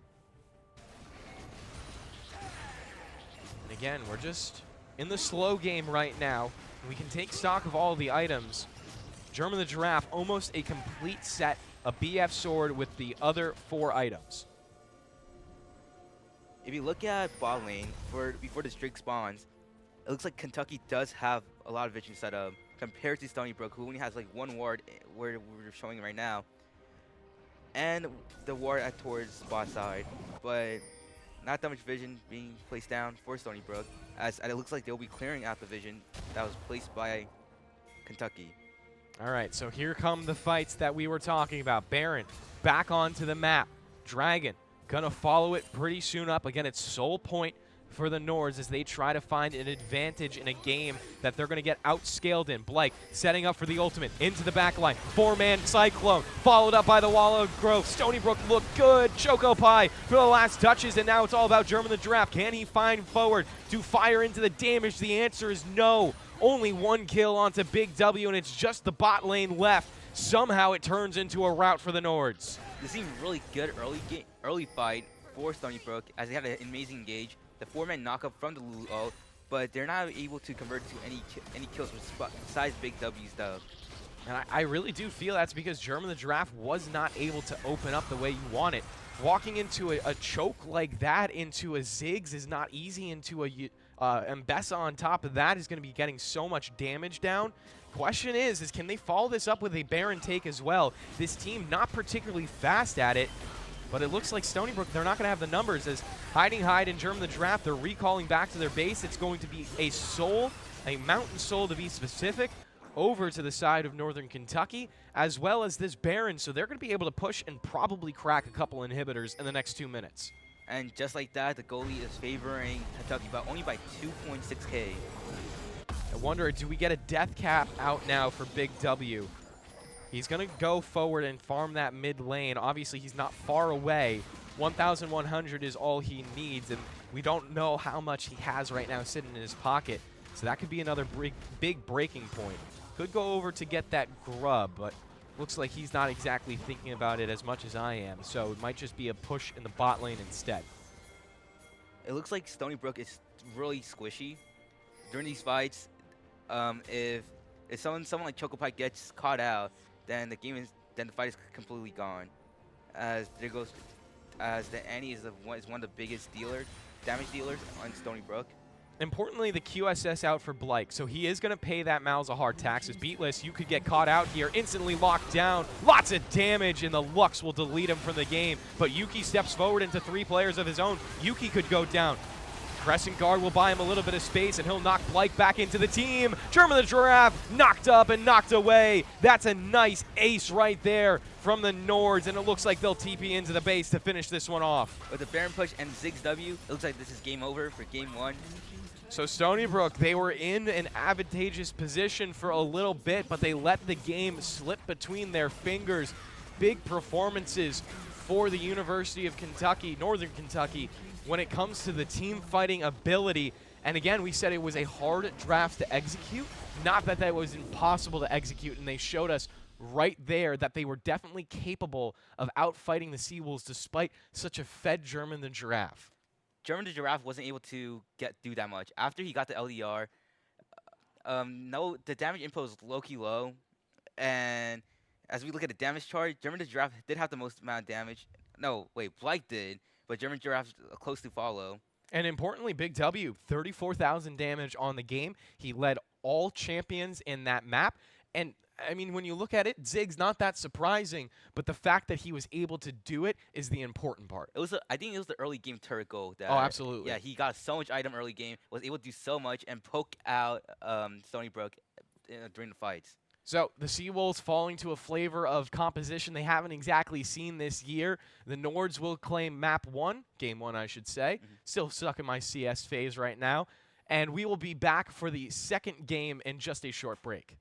And again, we're just in the slow game right now. We can take stock of all the items. German the Giraffe, almost a complete set, a BF sword with the other 4 items. If you look at bot lane before this Drake spawns, it looks like Kentucky does have a lot of vision set up compared to Stony Brook, who only has like 1 ward where we're showing right now, and the ward towards bot side, but not that much vision being placed down for Stony Brook, as it looks like they'll be clearing out the vision that was placed by Kentucky. All right, so here come the fights that we were talking about. Baron back onto the map. Dragon gonna follow it pretty soon up. Again, it's sole point for the Nords as they try to find an advantage in a game that they're gonna get outscaled in. Blake setting up for the ultimate into the back line. 4-man Cyclone followed up by the Wall of Growth. Stony Brook looked good. Choco Pie for the last touches, and now it's all about German the Giraffe. Can he find forward to fire into the damage? The answer is no. Only 1 kill onto Big W, and it's just the bot lane left. Somehow it turns into a rout for the Nords. This seemed really good early fight for Stony Brook as they had an amazing engage. The 4-man knockup from the Lulu, but they're not able to convert to any kills besides Big W's dub. And I really do feel that's because German the Giraffe was not able to open up the way you want it. Walking into a choke like that into a Ziggs is not easy. Into a Mbessa on top of that is going to be getting so much damage down. Question is can they follow this up with a Baron take as well? This team not particularly fast at it, but it looks like Stony Brook, they're not going to have the numbers as Hiding Hide and German the Giraffe, they're recalling back to their base. It's going to be a soul, a mountain soul to be specific, over to the side of Northern Kentucky, as well as this Baron. So they're going to be able to push and probably crack a couple inhibitors in the next 2 minutes. And just like that, the goalie is favoring Kentucky, but only by 2.6K. I wonder, do we get a death cap out now for Big W? He's going to go forward and farm that mid lane. Obviously, he's not far away. 1,100 is all he needs, and we don't know how much he has right now sitting in his pocket. So that could be another big breaking point. Could go over to get that grub, but looks like he's not exactly thinking about it as much as I am. So it might just be a push in the bot lane instead. It looks like Stony Brook is really squishy during these fights. If someone like Chocopike gets caught out, then the fight is completely gone. As the Annie is one of the biggest damage dealers on Stony Brook. Importantly, the QSS out for Blake, so he is going to pay that Malzahar taxes. Beatless, you could get caught out here, instantly locked down, lots of damage, and the Lux will delete him from the game. But Yuki steps forward into 3 players of his own. Yuki could go down. Crescent Guard will buy him a little bit of space, and he'll knock Blake back into the team. German the Giraffe knocked up and knocked away. That's a nice ace right there from the Nords, and it looks like they'll TP into the base to finish this one off. With the Baron push and Ziggs W, it looks like this is game over for game 1. So Stony Brook, they were in an advantageous position for a little bit, but they let the game slip between their fingers. Big performances for the University of Kentucky, Northern Kentucky, when it comes to the team fighting ability. And again, we said it was a hard draft to execute, not that that was impossible to execute, and they showed us right there that they were definitely capable of outfighting the Seawolves despite such a fed German the Giraffe. German the Giraffe wasn't able to do that much. After he got the LDR, no, the damage info is low-key low. And as we look at the damage chart, German the Giraffe did have the most amount of damage. No, wait, Blake did, but German Giraffe's close to follow. And importantly, Big W, 34,000 damage on the game. He led all champions in that map. And I mean, when you look at it, Ziggs, not that surprising, but the fact that he was able to do it is the important part. I think it was the early game turret goal. That, oh, absolutely. Yeah, he got so much item early game, was able to do so much, and poke out Stony Brook during the fights. So the Seawolves falling to a flavor of composition they haven't exactly seen this year. The Nords will claim map 1, game 1 I should say. Still stuck in my CS phase right now. And we will be back for the second game in just a short break.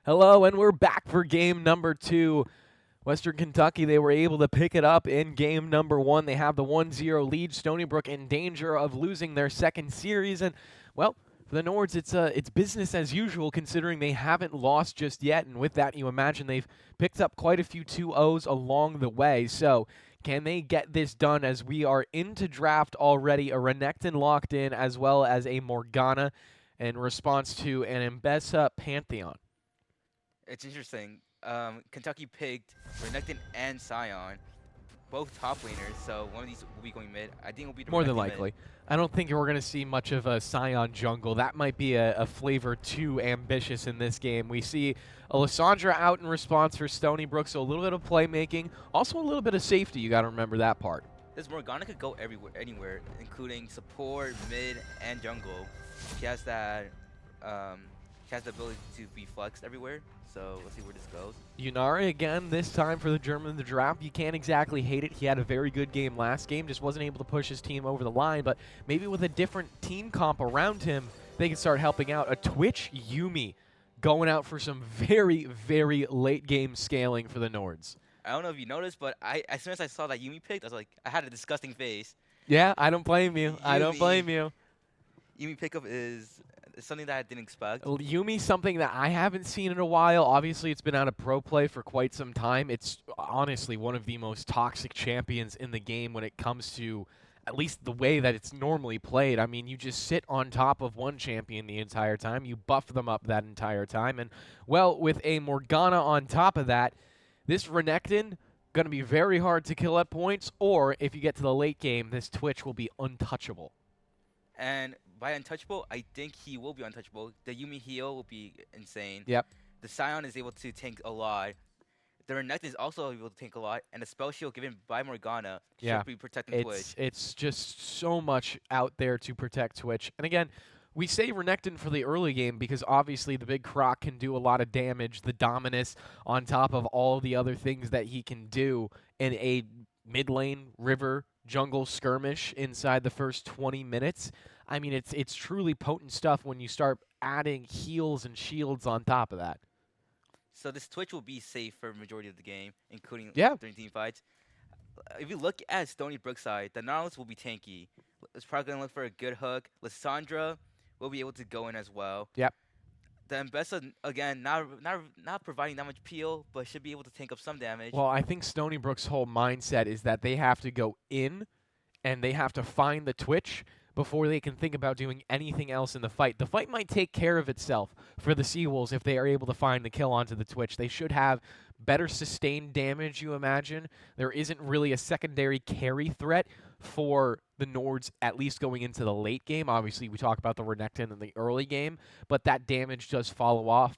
Hello, and we're back for game number 2. Western Kentucky, they were able to pick it up in game number 1. They have the 1-0 lead. Stony Brook in danger of losing their second series. And, well, for the Nords, it's business as usual considering they haven't lost just yet. And with that, you imagine they've picked up quite a few 2-0s along the way. So can they get this done as we are into draft already? A Renekton locked in as well as a Morgana in response to an Mbessa Pantheon. It's interesting. Kentucky picked Renekton and Scion, both top laners, so one of these will be going mid. I think it'll be the More than Renekton mid. likely. I don't think we're going to see much of a Scion jungle. That might be a flavor too ambitious in this game. We see Alessandra out in response for Stony Brook, so a little bit of playmaking. Also a little bit of safety. You got to remember that part. This Morgana could go everywhere, anywhere, including support, mid, and jungle. She has that. She has the ability to be flexed everywhere. So let's see where this goes. Yunari again, this time for the German in the draft. You can't exactly hate it. He had a very good game last game, just wasn't able to push his team over the line. But maybe with a different team comp around him, they can start helping out. A Twitch Yumi going out for some very, very late game scaling for the Nords. I don't know if you noticed, but as soon as I saw that Yumi picked, I was like, I had a disgusting face. Yeah, I don't blame you. I don't Yumi. blame you. Yumi pickup is something that I didn't expect. Yumi's something that I haven't seen in a while. Obviously, it's been out of pro play for quite some time. It's honestly one of the most toxic champions in the game when it comes to at least the way that it's normally played. I mean, you just sit on top of one champion the entire time. You buff them up that entire time. And, well, with a Morgana on top of that, this Renekton going to be very hard to kill at points, or if you get to the late game, this Twitch will be untouchable. And by untouchable, I think he will be untouchable. The Yumi heal will be insane. Yep. The Scion is able to tank a lot. The Renekton is also able to tank a lot, and the spell shield given by Morgana should be protecting Twitch. It's just so much out there to protect Twitch. And again, we say Renekton for the early game because obviously the big Croc can do a lot of damage, the Dominus on top of all the other things that he can do in a mid lane, river, jungle skirmish inside the first 20 minutes. I mean, it's truly potent stuff when you start adding heals and shields on top of that. So this Twitch will be safe for majority of the game, including Yeah. during team fights. If you look at Stony Brook side, the Nautilus will be tanky. It's probably going to look for a good hook. Lysandra will be able to go in as well. Yep. The Mbessa, again, not providing that much peel, but should be able to tank up some damage. Well, I think Stony Brook's whole mindset is that they have to go in and they have to find the Twitch before they can think about doing anything else in the fight. The fight might take care of itself for the Seawolves if they are able to find the kill onto the Twitch. They should have better sustained damage, you imagine. There isn't really a secondary carry threat for the Nords, at least going into the late game. Obviously, we talk about the Renekton in the early game, but that damage does fall off,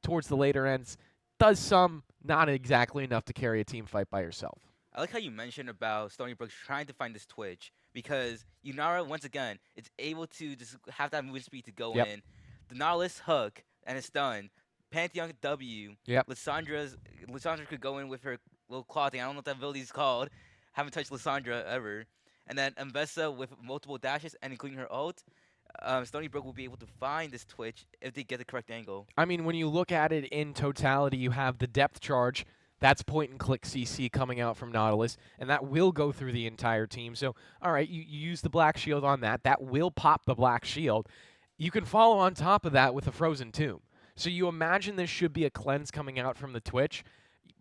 towards the later ends. Does some, not exactly enough to carry a team fight by yourself. I like how you mentioned about Stony Brook trying to find this Twitch, because Yunara, once again, is able to just have that movement speed to go in. The Nautilus hook, and it's done. Pantheon W. Yep. Lysandra could go in with her little claw thing. I don't know what that ability is called. Haven't touched Lysandra ever. And then Mbessa with multiple dashes and including her ult. Stony Brook will be able to find this Twitch if they get the correct angle. I mean, when you look at it in totality, you have the depth charge. That's point-and-click CC coming out from Nautilus, and that will go through the entire team. So, all right, you use the Black Shield on that. That will pop the Black Shield. You can follow on top of that with a Frozen Tomb. So you imagine this should be a cleanse coming out from the Twitch.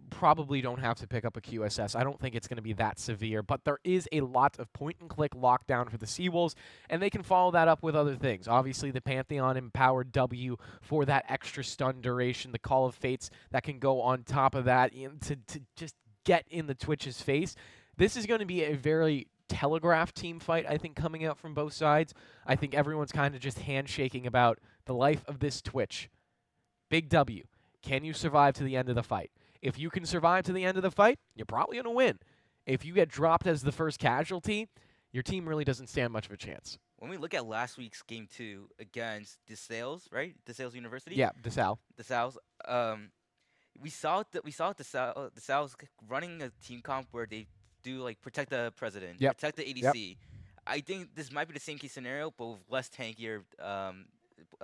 Probably don't have to pick up a QSS. I don't think it's going to be that severe, but there is a lot of point-and-click lockdown for the Seawolves, and they can follow that up with other things. Obviously, the Pantheon empowered W for that extra stun duration, the Call of Fates that can go on top of that to just get in the Twitch's face. This is going to be a very telegraphed team fight, I think, coming out from both sides. I think everyone's kind of just handshaking about the life of this Twitch. Big W. Can you survive to the end of the fight? If you can survive to the end of the fight, you're probably going to win. If you get dropped as the first casualty, your team really doesn't stand much of a chance. When we look at last week's game 2 against DeSales, right? DeSales University? Yeah, DeSalle. DeSales. We saw DeSales running a team comp where they do like protect the president, protect the ADC. I think this might be the same case scenario, but with less tankier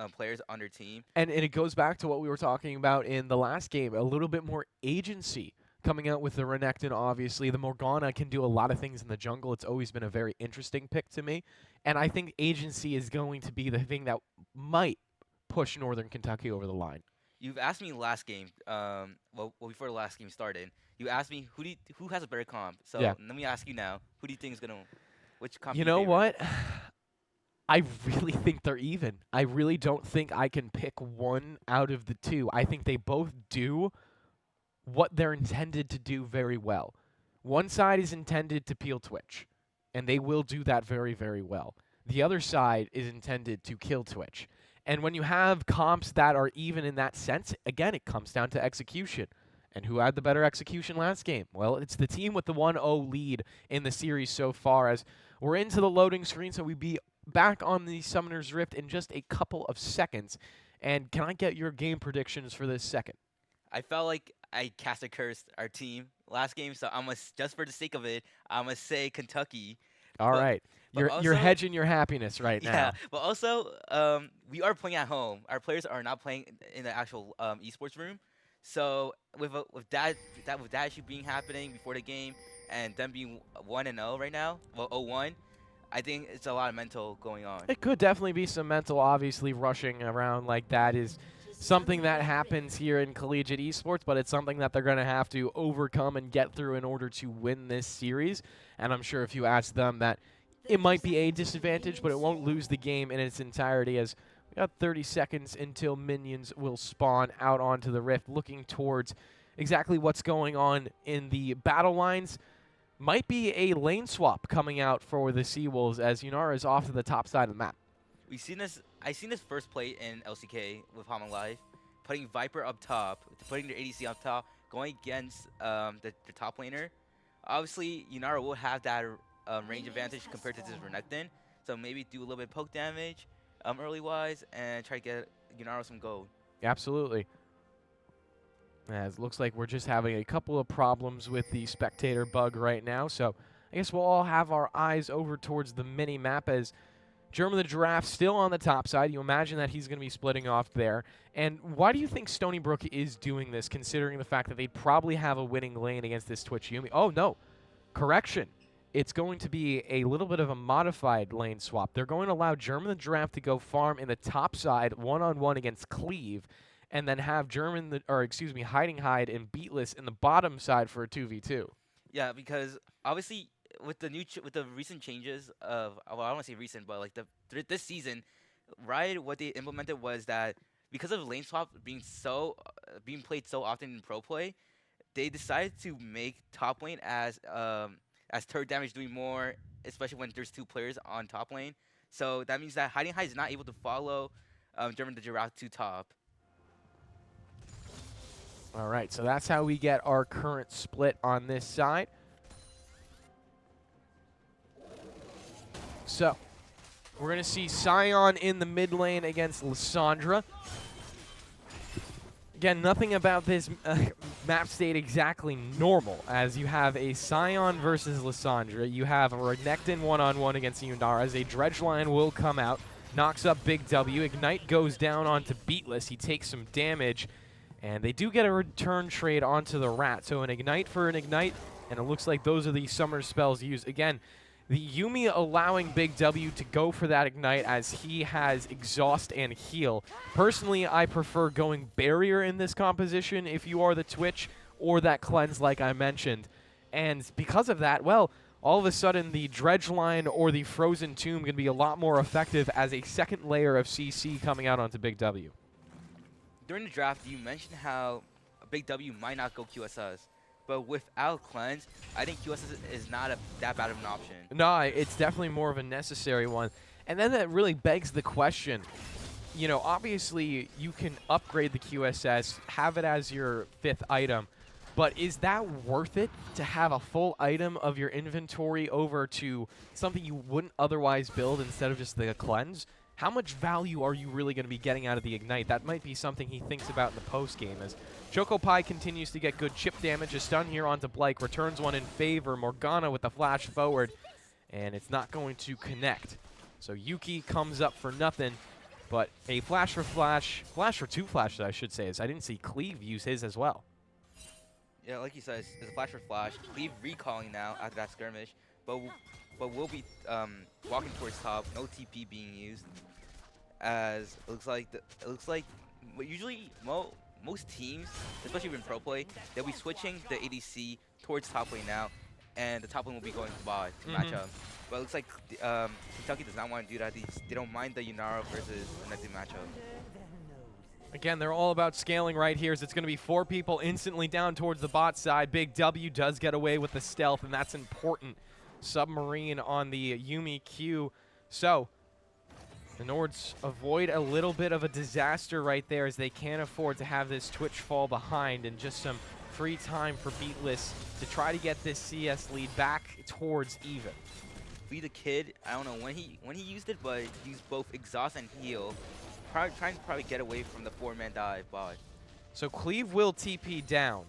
players on their team. And it goes back to what we were talking about in the last game, a little bit more agency coming out with the Renekton, obviously. The Morgana can do a lot of things in the jungle. It's always been a very interesting pick to me. And I think agency is going to be the thing that might push Northern Kentucky over the line. You've asked me last game, well, before the last game started, you asked me who has a better comp. So Yeah. let me ask you now, who do you think is going to, which comp You do you know favor? what? I really think they're even. I really don't think I can pick one out of the two. I think they both do what they're intended to do very well. One side is intended to peel Twitch, and they will do that very, very well. The other side is intended to kill Twitch. And when you have comps that are even in that sense, again, it comes down to execution. And who had the better execution last game? Well, it's the team with the 1-0 lead in the series so far, as we're into the loading screen, so we'll be back on the Summoner's Rift in just a couple of seconds. And can I get your game predictions for this second? I felt like I cast a curse our team last game, so just for the sake of it, I'm gonna say Kentucky. All But- right. but You're also- hedging your happiness right Yeah, now. but also we are playing at home. Our players are not playing in the actual esports room. So with that issue being happening before the game and them being 1-0 right now, well 0-1, I think it's a lot of mental going on. It could definitely be some mental. Obviously, rushing around like that is something that happens here in collegiate esports, but it's something that they're going to have to overcome and get through in order to win this series. And I'm sure if you ask them that it might be a disadvantage, but it won't lose the game in its entirety, as we got 30 seconds until minions will spawn out onto the rift, looking towards exactly what's going on in the battle lines. Might be a lane swap coming out for the Seawolves, as Yunara is off to the top side of the map. I've seen this first play in LCK with Hama Live, putting Viper up top, putting their ADC up top, going against the top laner. Obviously, Yunara will have that range advantage compared to this Renekton, so maybe do a little bit of poke damage early wise and try to get Yunara some gold. Absolutely. As it looks like we're just having a couple of problems with the spectator bug right now, so I guess we'll all have our eyes over towards the mini map as German the Giraffe still on the top side. You imagine that he's going to be splitting off there. And why do you think Stony Brook is doing this, considering the fact that they'd probably have a winning lane against this Twitch Yumi? Oh, no. Correction. It's going to be a little bit of a modified lane swap. They're going to allow German the Giraffe to go farm in the top side one-on-one against Cleave, and then have Hiding Hide and Beatless in the bottom side for a 2v2. Yeah, because obviously with the recent changes of, well, I don't want to say recent, but like this season, right? What they implemented was that because of lane swap being played so often in pro play, they decided to make top lane as turret damage doing more, especially when there's two players on top lane. So that means that Hiding Hide is not able to follow German the Giraffe to top. All right, so that's how we get our current split on this side. So we're going to see Sion in the mid lane against Lissandra. Again, nothing about this map stayed exactly normal, as you have a Sion versus Lissandra. You have a Renekton one-on-one against Yundara, as a Dredge line will come out, knocks up Big W. Ignite goes down onto Beatless. He takes some damage, and they do get a return trade onto the Rat. So an Ignite for an Ignite, and it looks like those are the summer spells used. Again, the Yuumi allowing Big W to go for that Ignite, as he has Exhaust and Heal. Personally, I prefer going Barrier in this composition if you are the Twitch, or that Cleanse like I mentioned. And because of that, well, all of a sudden the Dredge line or the Frozen Tomb can be a lot more effective as a second layer of CC coming out onto Big W. During the draft, you mentioned how Big W might not go QSS. But without Cleanse, I think QSS is not that bad of an option. No, it's definitely more of a necessary one. And then that really begs the question, you know, obviously you can upgrade the QSS, have it as your 5th item, but is that worth it to have a full item of your inventory over to something you wouldn't otherwise build instead of just the Cleanse? How much value are you really going to be getting out of the Ignite? That might be something he thinks about in the post-game, as Choco Pie continues to get good chip damage. A stun here onto Blake, returns one in favor. Morgana with the flash forward, and it's not going to connect. So Yuki comes up for nothing, But a flash for two flashes, I should say, is I didn't see Cleve use his as well. Yeah, like you said, it's a flash for flash. Cleve recalling now after that skirmish, but we'll be walking towards top. No TP being used, as it looks like usually most teams, especially in pro play, they'll be switching the ADC towards top lane now, and the top lane will be going to bot to match up. But it looks like Kentucky does not want to do that. They don't mind the Yunara versus the next matchup. Again, they're all about scaling right here. So it's going to be 4 people instantly down towards the bot side. Big W does get away with the stealth, and that's important. Submarine on the Yumi Q. So the Nords avoid a little bit of a disaster right there, as they can't afford to have this Twitch fall behind, and just some free time for Beatless to try to get this CS lead back towards even. Be the Kid, I don't know when he used it, but he used both exhaust and heal. Trying to get away from the 4-man dive bot. So Cleve will TP down.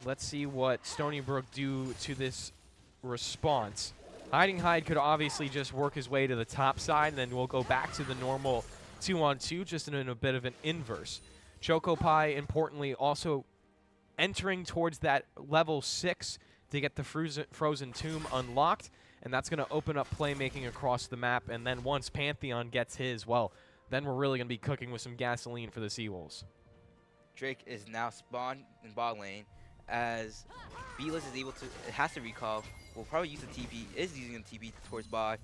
Let's see what Stony Brook do to this response. Hiding Hide could obviously just work his way to the top side, and then we'll go back to the normal 2-on-2, just in a bit of an inverse. Chocopie, importantly, also entering towards that level 6 to get the Frozen Tomb unlocked, and that's going to open up playmaking across the map. And then once Pantheon gets his, well, then we're really going to be cooking with some gasoline for the Seawolves. Drake is now spawned in bot lane, as Beatless is able to, it has to recall. We'll probably use the TP, is using the TP towards bot.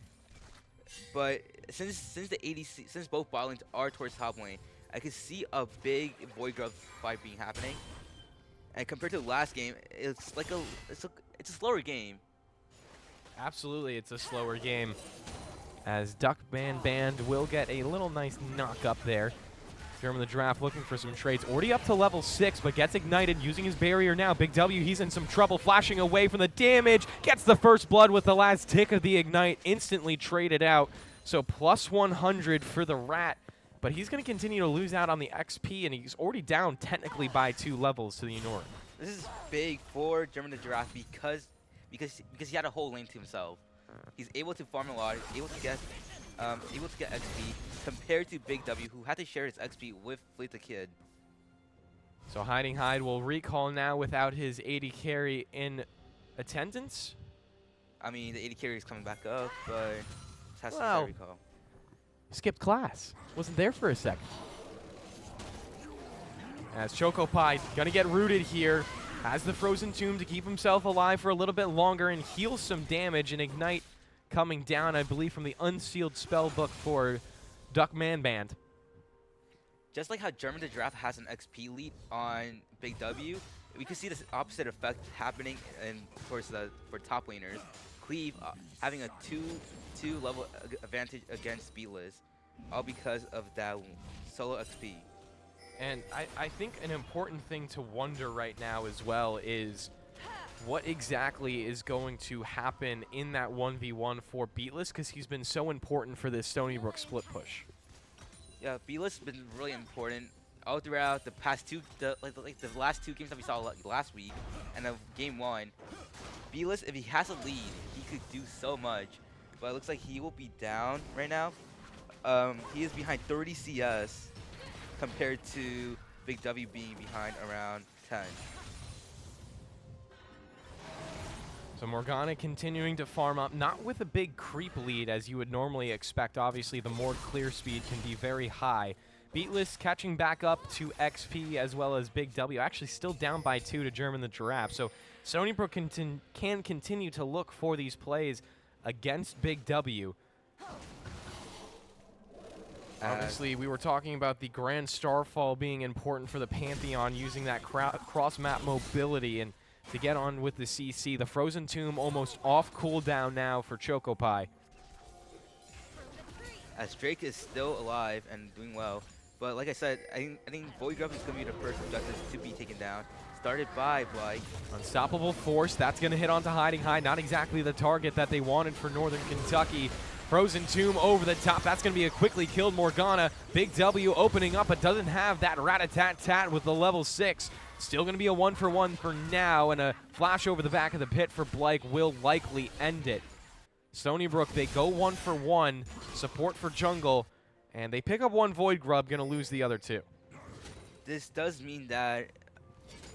But since both bot lanes are towards top lane, I can see a big Void Grub fight being happening. And compared to the last game, it's like it's a slower game. Absolutely, it's a slower game, as Duckman Band will get a little nice knock up there. German the Draft looking for some trades. Already up to level 6, but gets ignited using his barrier now. Big W, he's in some trouble, flashing away from the damage. Gets the first blood with the last tick of the ignite. Instantly traded out. So plus 100 for the Rat. But he's going to continue to lose out on the XP, and he's already down technically by 2 levels to the north. This is big for German the Giraffe because he had a whole lane to himself. He's able to farm a lot, able to get XP compared to Big W, who had to share his XP with Fleet the Kid. So Hiding Hide will recall now without his AD carry in attendance. I mean, the AD carry is coming back up, but has well, to recall. Skipped class. Wasn't there for a second. As Chocopie gonna get rooted here. Has the Frozen Tomb to keep himself alive for a little bit longer and heal some damage, and Ignite coming down, I believe, from the unsealed spell book for Duckman Band. Just like how German the Giraffe has an XP lead on Big W, we can see this opposite effect happening for top laners. Cleve having a 2 level advantage against Beatless, all because of that solo XP. And I think an important thing to wonder right now as well is what exactly is going to happen in that 1v1 for Beatless, because he's been so important for this Stony Brook split push. Yeah, Beatless has been really important all throughout the past the last 2 games that we saw last week and of game 1. Beatless, if he has a lead, he could do so much, but it looks like he will be down right now. He is behind 30 CS compared to Big W being behind around 10. So Morgana continuing to farm up, not with a big creep lead as you would normally expect. Obviously, the Morg clear speed can be very high. Beatless catching back up to XP as well as Big W. Actually still down by 2 to German the Giraffe. So Stony Brook can continue to look for these plays against Big W. Obviously, we were talking about the Grand Starfall being important for the Pantheon, using that cross-map mobility and to get on with the CC. The Frozen Tomb almost off cooldown now for Chocopie. As Drake is still alive and doing well, but like I said, I think Void Grub is going to be the first objective to be taken down. Started by Blake. Unstoppable Force, that's going to hit onto Hiding Hide. Not exactly the target that they wanted for Northern Kentucky. Frozen Tomb over the top. That's going to be a quickly killed Morgana. Big W opening up, but doesn't have that rat-a-tat-tat with the level 6. Still going to be a 1-for-1 for now, and a flash over the back of the pit for Blake will likely end it. Stony Brook, they go 1-for-1. Support for jungle, And they pick up one Void Grub, going to lose the other two. This does mean that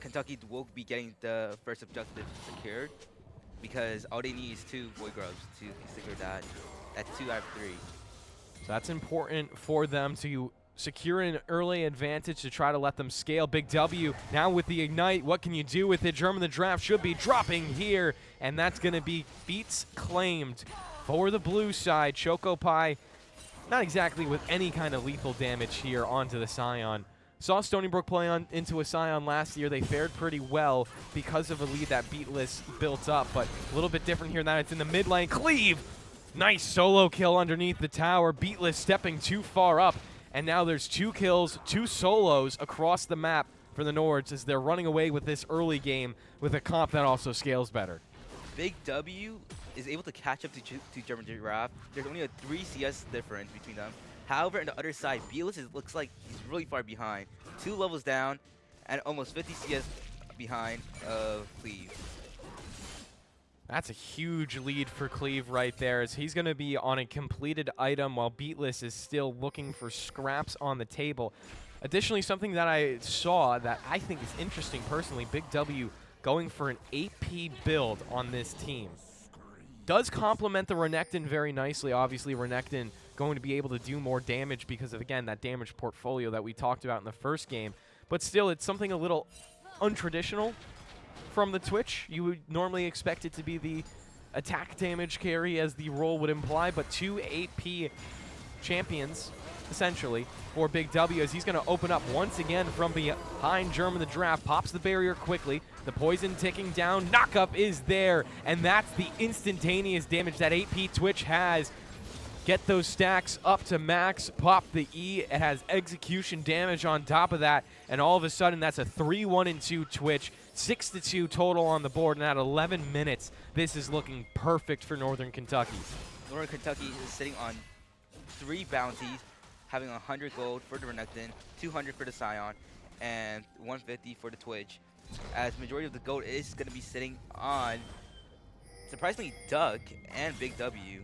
Kentucky will be getting the first objective secured because all they need is 2 Void Grubs to secure that. That's 2 out of 3. So that's important for them to secure an early advantage to try to let them scale. Big W now with the Ignite. What can you do with it? German the Draft should be dropping here, and that's going to be beats claimed for the blue side. Choco Pie, not exactly with any kind of lethal damage here onto the Scion. Saw Stony Brook play into a Scion last year. They fared pretty well because of a lead that Beatless built up, but a little bit different here now. It's in the mid lane. Cleave! Nice solo kill underneath the tower. Beatless stepping too far up. And now there's 2 kills, 2 solos across the map for the Nords as they're running away with this early game with a comp that also scales better. Big W is able to catch up to German Giraffe. There's only a 3 CS difference between them. However, on the other side, Beatless looks like he's really far behind. 2 levels down and almost 50 CS behind Cleve. That's a huge lead for Cleve right there, as he's going to be on a completed item while Beatless is still looking for scraps on the table. Additionally, something that I saw that I think is interesting personally, Big W going for an AP build on this team. Does complement the Renekton very nicely. Obviously, Renekton going to be able to do more damage because of, again, that damage portfolio that we talked about in the first game. But still, it's something a little untraditional from the Twitch. You would normally expect it to be the attack damage carry as the role would imply, but 2 AP champions, essentially, for Big W as he's going to open up once again from behind German the Draft, pops the barrier quickly, the poison ticking down, knockup is there, and that's the instantaneous damage that AP Twitch has. Get those stacks up to max, pop the E, it has execution damage on top of that, and all of a sudden that's a 3-1-2 Twitch, 6-2 total on the board, and at 11 minutes, this is looking perfect for Northern Kentucky. Northern Kentucky is sitting on 3 bounties, having 100 gold for the Renekton, 200 for the Scion, and 150 for the Twitch, as majority of the gold is going to be sitting on, surprisingly, Duck and Big W,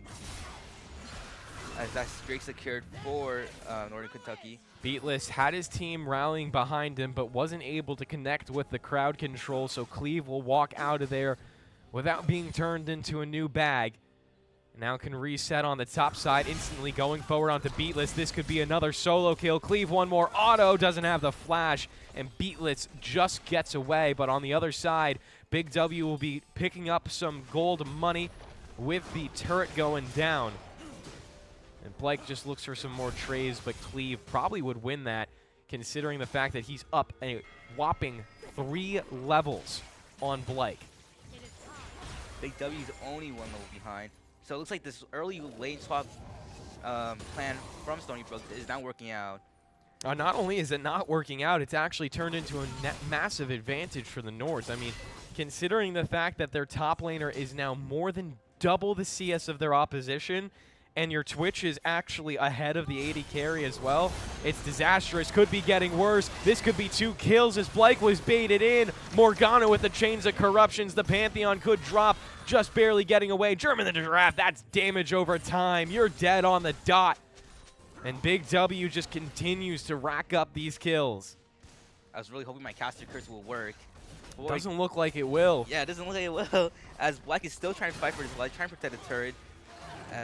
as that's straight secured for Northern Kentucky. Beatless had his team rallying behind him, but wasn't able to connect with the crowd control, so Cleve will walk out of there without being turned into a new bag. Now can reset on the top side, instantly going forward onto Beatless. This could be another solo kill. Cleve one more auto, doesn't have the flash, and Beatless just gets away. But on the other side, Big W will be picking up some gold money with the turret going down. And Blake just looks for some more trays, but Cleve probably would win that, considering the fact that he's up a whopping 3 levels on Blake. Big W's only 1 level behind. So it looks like this early lane swap plan from Stony Brook is not working out. Not only is it not working out, it's actually turned into a massive advantage for the Nords. I mean, considering the fact that their top laner is now more than double the CS of their opposition, and your Twitch is actually ahead of the AD carry as well, it's disastrous. Could be getting worse. This could be 2 kills as Blake was baited in. Morgana with the Chains of Corruptions. The Pantheon could drop, just barely getting away. German the Giraffe, that's damage over time. You're dead on the dot. And Big W just continues to rack up these kills. I was really hoping my caster curse will work. Doesn't look like it will. Yeah, it doesn't look like it will, as Black is still trying to fight for his life, trying to protect the turret.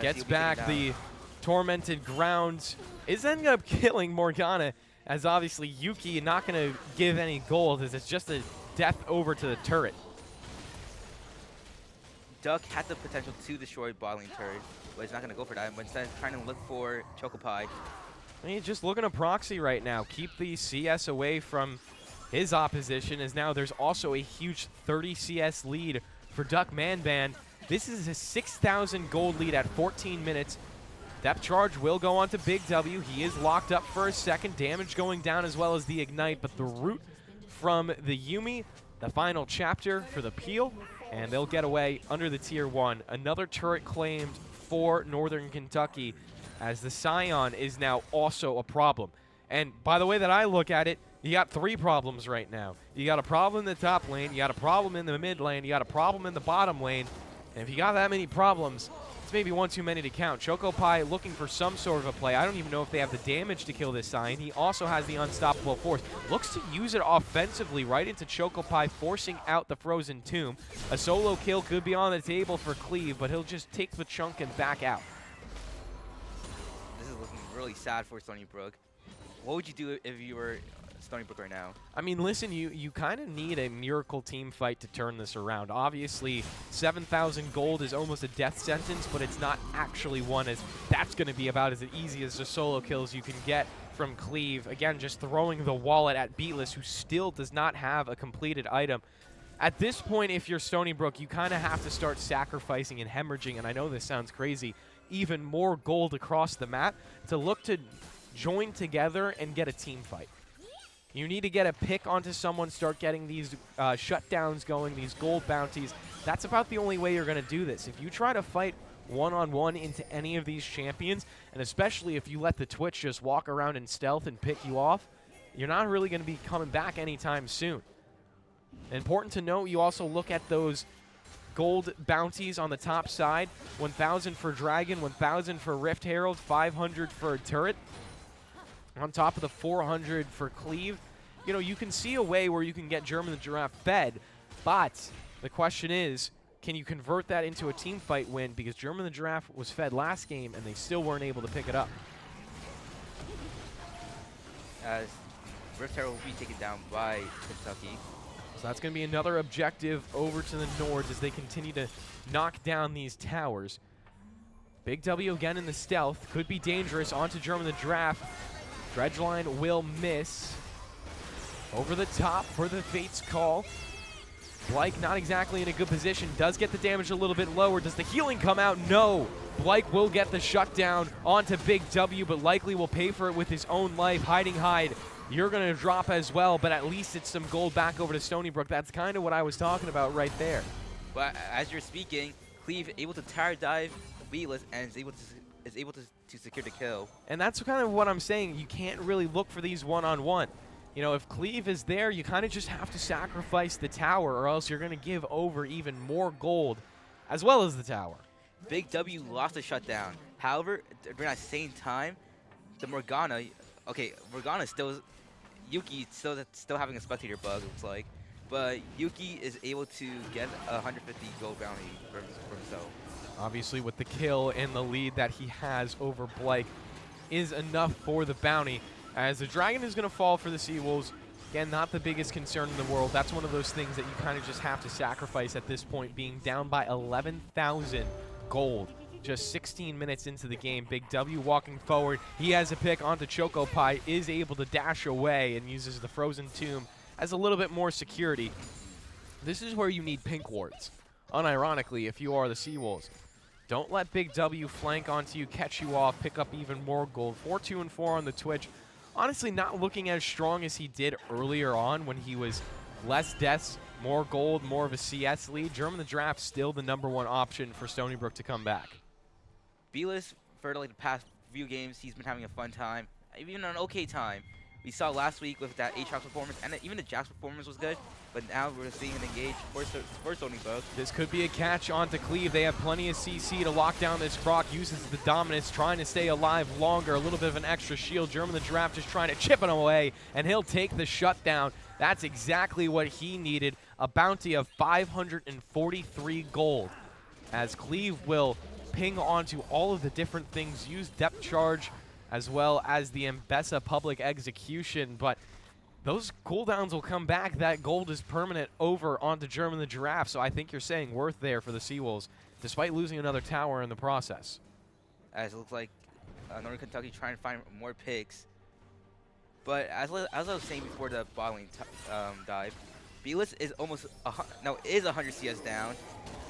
Gets back the Tormented Grounds. Is ending up killing Morgana, as obviously Yuki not going to give any gold, as it's just a death over to the turret. Duck had the potential to destroy bottling turret, but he's not going to go for that. But instead, trying to look for Chocopie. I mean, just looking to proxy right now. Keep the CS away from his opposition, as now there's also a huge 30 CS lead for Duck Manban. This is a 6,000 gold lead at 14 minutes. Depth charge will go on to Big W. He is locked up for a second. Damage going down as well as the Ignite, but the root from the Yuumi, the final chapter for the Peel, and they'll get away under the Tier 1. Another turret claimed for Northern Kentucky, as the Scion is now also a problem. And by the way that I look at it, you got 3 problems right now. You got a problem in the top lane, you got a problem in the mid lane, you got a problem in the bottom lane, And if you got that many problems, it's maybe one too many to count. Chocopie looking for some sort of a play. I don't even know if they have the damage to kill this Scion. He also has the unstoppable force. Looks to use it offensively right into Chocopie, forcing out the Frozen Tomb. A solo kill could be on the table for Cleve, but he'll just take the chunk and back out. This is looking really sad for Stony Brook. What would you do if you were Stony Brook right now? I mean, listen, you kind of need a miracle team fight to turn this around. Obviously, 7,000 gold is almost a death sentence, but it's not actually one, as that's going to be about as easy as the solo kills you can get from Cleve. Again, just throwing the wallet at Beatless, who still does not have a completed item. At this point, if you're Stony Brook, you kind of have to start sacrificing and hemorrhaging, and I know this sounds crazy, even more gold across the map to look to join together and get a team fight. You need to get a pick onto someone, start getting these shutdowns going, these gold bounties. That's about the only way you're going to do this. If you try to fight one-on-one into any of these champions, and especially if you let the Twitch just walk around in stealth and pick you off, you're not really going to be coming back anytime soon. Important to note, you also look at those gold bounties on the top side. 1,000 for Dragon, 1,000 for Rift Herald, 500 for Turret. On top of the 400 for Cleve. You know, you can see a way where you can get German the Giraffe fed, but the question is, can you convert that into a team fight win? Because German the Giraffe was fed last game, and they still weren't able to pick it up. As Rift Herald will be taken down by Kentucky. So that's going to be another objective over to the Nords as they continue to knock down these towers. Big W again in the stealth. Could be dangerous. Onto German the Giraffe. Dredgeline will miss. Over the top for the Fate's Call. Blake not exactly in a good position. Does get the damage a little bit lower. Does the healing come out? No. Blake will get the shutdown onto Big W, but likely will pay for it with his own life. Hiding Hide, you're going to drop as well, but at least it's some gold back over to Stony Brook. That's kind of what I was talking about right there. But as you're speaking, Cleve able to tower dive Beatless and is able to secure the kill. And that's kind of what I'm saying. You can't really look for these one-on-one. You know, if Cleve is there, you kind of just have to sacrifice the tower, or else you're going to give over even more gold, as well as the tower. Big W lost the shutdown. However, during that same time, the Morgana, okay, Morgana still, Yuki still having a spectator bug, it looks like, but Yuki is able to get a 150 gold bounty for himself. Obviously, with the kill and the lead that he has over Blake is enough for the bounty, as the Dragon is going to fall for the Seawolves. Again, not the biggest concern in the world. That's one of those things that you kind of just have to sacrifice at this point, being down by 11,000 gold. Just 16 minutes into the game. Big W walking forward. He has a pick onto Chocopie, is able to dash away and uses the Frozen Tomb as a little bit more security. This is where you need pink wards, unironically, if you are the Seawolves. Don't let Big W flank onto you, catch you off, pick up even more gold. 4-2-4 on the Twitch. Honestly, not looking as strong as he did earlier on when he was less deaths, more gold, more of a CS lead. German the Giraffe still the #1 option for Stony Brook to come back. Beatless, for like the past few games, he's been having a fun time, even an okay time. We saw last week with that Aatrox performance, and even the Jax performance was good, but now we're seeing an engage for Stony Brook. This could be a catch onto Cleve. They have plenty of CC to lock down this Croc. Uses the dominance, trying to stay alive longer. A little bit of an extra shield. German the Giraffe just trying to chip it away, and he'll take the shutdown. That's exactly what he needed. A bounty of 543 gold, as Cleve will ping onto all of the different things. Use depth charge, as well as the Mbessa public execution, but those cooldowns will come back. That gold is permanent over onto German the Giraffe, so I think you're saying worth there for the Seawolves, despite losing another tower in the process. As it looks like Northern Kentucky trying to find more picks, but as I was saying before the bottling dive, Beatless is almost is 100 CS down,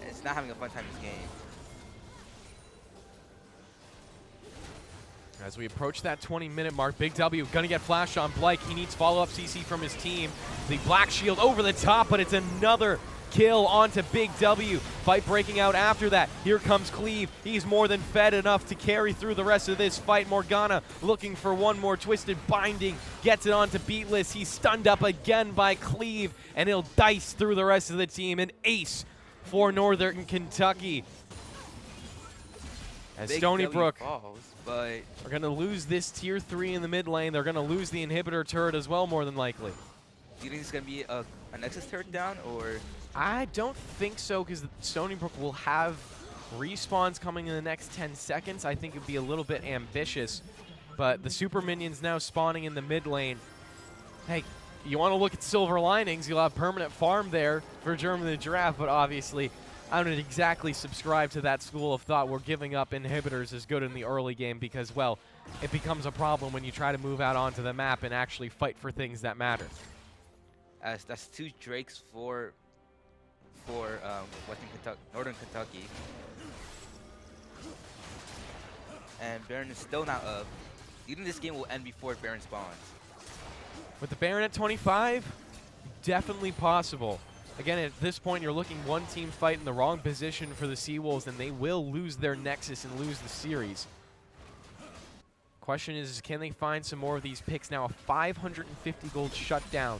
and it's not having a fun time this game. As we approach that 20-minute mark, Big W going to get flashed on Blake. He needs follow-up CC from his team. The Black Shield over the top, but it's another kill onto Big W. Fight breaking out after that. Here comes Cleve. He's more than fed enough to carry through the rest of this fight. Morgana looking for one more twisted binding. Gets it onto Beatless. He's stunned up again by Cleve, and he'll dice through the rest of the team. An ace for Northern Kentucky. As Big Stony W Brook falls, but are going to lose this tier 3 in the mid lane. They're going to lose the inhibitor turret as well, more than likely. do you think it's going to be a Nexus turret down, or? I don't think so, because Stony Brook will have respawns coming in the next 10 seconds. I think it'd be a little bit ambitious, but the super minions now spawning in the mid lane. Hey, you want to look at silver linings, you'll have permanent farm there for German the Giraffe, but obviously I don't exactly subscribe to that school of thought where giving up inhibitors is good in the early game because, well, it becomes a problem when you try to move out onto the map and actually fight for things that matter. As that's 2 Drakes for Northern Kentucky. And Baron is still not up. Do you think this game will end before Baron spawns? With the Baron at 25, definitely possible. Again, at this point, you're looking one team fight in the wrong position for the Seawolves, and they will lose their Nexus and lose the series. Question is, can they find some more of these picks now? A 550 gold shutdown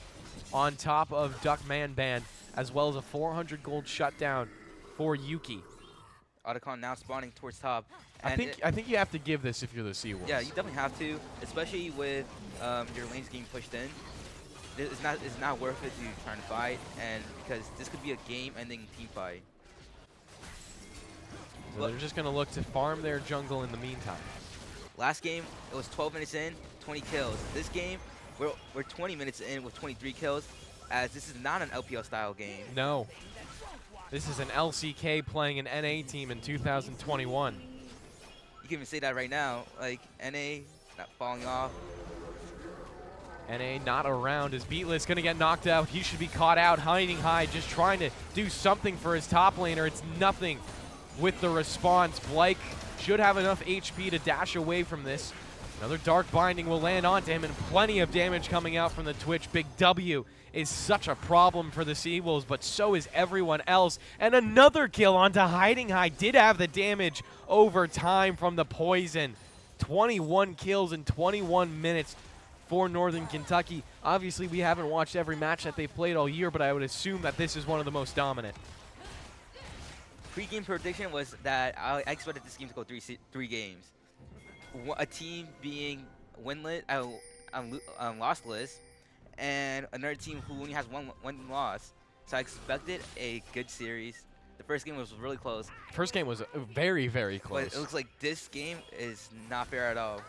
on top of Duck Man Band, as well as a 400 gold shutdown for Yuki. Otacon now spawning towards top. I think you have to give this if you're the Seawolves. Yeah, you definitely have to, especially with your lanes getting pushed in. It's not worth it to try and fight, and because this could be a game-ending team fight. So they're just going to look to farm their jungle in the meantime. Last game, it was 12 minutes in, 20 kills. This game, we're 20 minutes in with 23 kills, as this is not an LPL style game. No. This is an LCK playing an NA team in 2021. You can even say that right now, like NA not falling off. NA not around as Beatless going to get knocked out. He should be caught out, hiding high, just trying to do something for his top laner. It's nothing with the response. Blake should have enough HP to dash away from this. Another Dark Binding will land onto him, and plenty of damage coming out from the Twitch. Big W is such a problem for the Seawolves, but so is everyone else. And another kill onto Hiding High. Did have the damage over time from the poison. 21 kills in 21 minutes for Northern Kentucky. Obviously, we haven't watched every match that they've played all year, but I would assume that this is one of the most dominant. Pre-game prediction was that I expected this game to go three games. A team being winless, lossless, and another team who only has one loss. So I expected a good series. The first game was really close. First game was very, very close. But it looks like this game is not fair at all.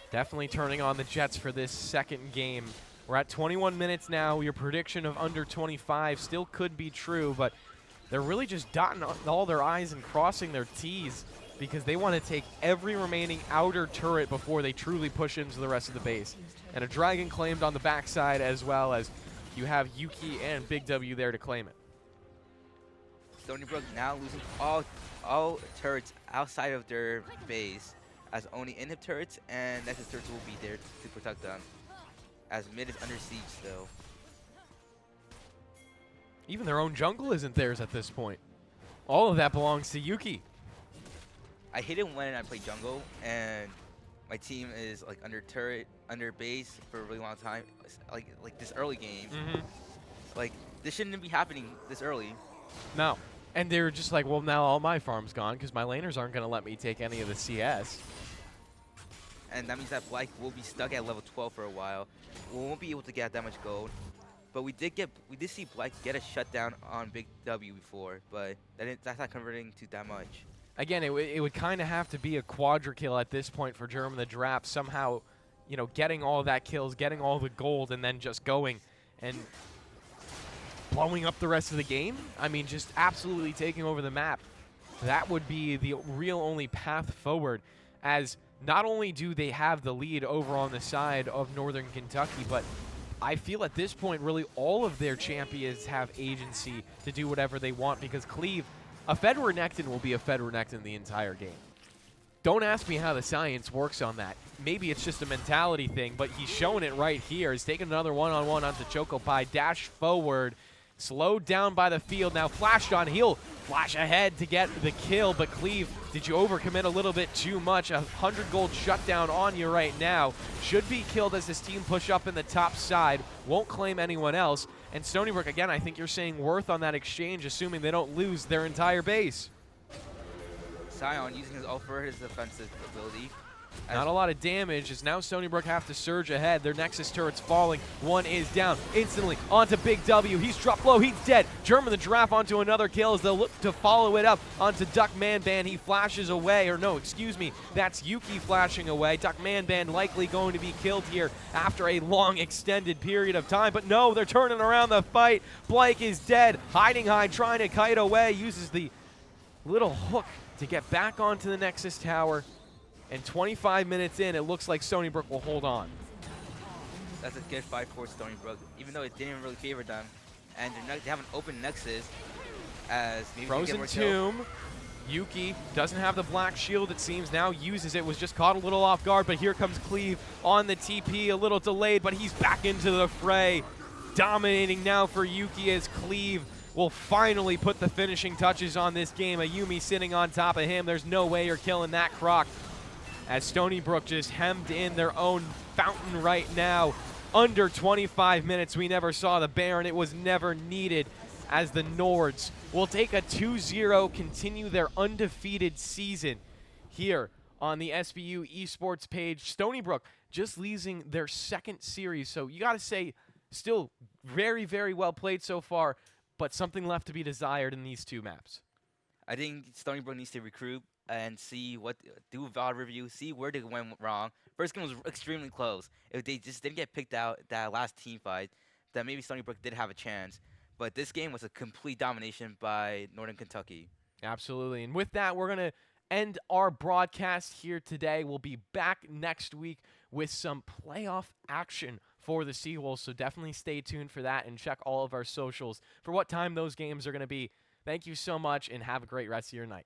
Definitely turning on the Jets for this second game. We're at 21 minutes now. Your prediction of under 25 still could be true, but they're really just dotting all their I's and crossing their T's because they want to take every remaining outer turret before they truly push into the rest of the base. And a Dragon claimed on the backside, as well as you have Yuki and Big W there to claim it. Stony Brook now losing all turrets outside of their base, as only inhib turrets and Nexus turrets will be there to protect them, as mid is under siege still. Even their own jungle isn't theirs at this point. All of that belongs to Yuki. I hate it when I play jungle and my team is like under turret, under base for a really long time, like this early game. Like, this shouldn't be happening this early. No. And they're just like, well, now all my farm's gone because my laners aren't going to let me take any of the CS. And that means that Blake will be stuck at level 12 for a while. We won't be able to get that much gold. But we did see Blake get a shutdown on Big W before, but that's not converting to that much. Again, it would kind of have to be a quadra kill at this point for German the Giraffe, somehow, you know, getting all that kills, getting all the gold, and then just going and blowing up the rest of the game. I mean, just absolutely taking over the map. That would be the real only path forward, as not only do they have the lead over on the side of Northern Kentucky, but I feel at this point really all of their champions have agency to do whatever they want, because Cleve, a Fed Renekton will be a Fed Renekton the entire game. Don't ask me how the science works on that. Maybe it's just a mentality thing, but he's showing it right here. He's taking another one-on-one onto Choco Pie, dash forward, slowed down by the field. Now flashed on. He'll flash ahead to get the kill, but Cleve, did you overcommit a little bit too much? 100 gold shutdown on you right now. Should be killed as this team push up in the top side. Won't claim anyone else. And Stony Brook, again, I think you're saying worth on that exchange, assuming they don't lose their entire base. Sion using his ult for his defensive ability. Not a lot of damage, as now Stony Brook have to surge ahead. Their Nexus turret's falling. One is down instantly onto Big W. He's dropped low. He's dead. German the Giraffe onto another kill as they'll look to follow it up onto Duck Manban. He flashes away, or no, excuse me, that's Yuki flashing away. Duck Manban likely going to be killed here after a long extended period of time, but no, they're turning around the fight. Blake is dead. Hiding High trying to kite away, uses the little hook to get back onto the Nexus tower. And 25 minutes in, it looks like Stony Brook will hold on. That's a good fight for Stony Brook, even though it didn't really favor them. And they have an open Nexus as maybe Frozen Tomb. Yuki doesn't have the black shield, it seems, now uses it, was just caught a little off guard, but here comes Cleve on the TP, a little delayed, but he's back into the fray. Dominating now for Yuki as Cleve will finally put the finishing touches on this game. Ayumi sitting on top of him. There's no way you're killing that Croc. As Stony Brook just hemmed in their own fountain right now. Under 25 minutes, we never saw the Baron. It was never needed, as the Nords will take a 2-0, continue their undefeated season here on the SBU Esports page. Stony Brook just losing their second series, so you got to say still very, very well played so far, but something left to be desired in these two maps. I think Stony Brook needs to recruit and see do a VOD review, see where they went wrong. First game was extremely close. If they just didn't get picked out that last team fight, then maybe Stony Brook did have a chance. But this game was a complete domination by Northern Kentucky. Absolutely. And with that, we're going to end our broadcast here today. We'll be back next week with some playoff action for the Seawolves, so definitely stay tuned for that and check all of our socials for what time those games are going to be. Thank you so much, and have a great rest of your night.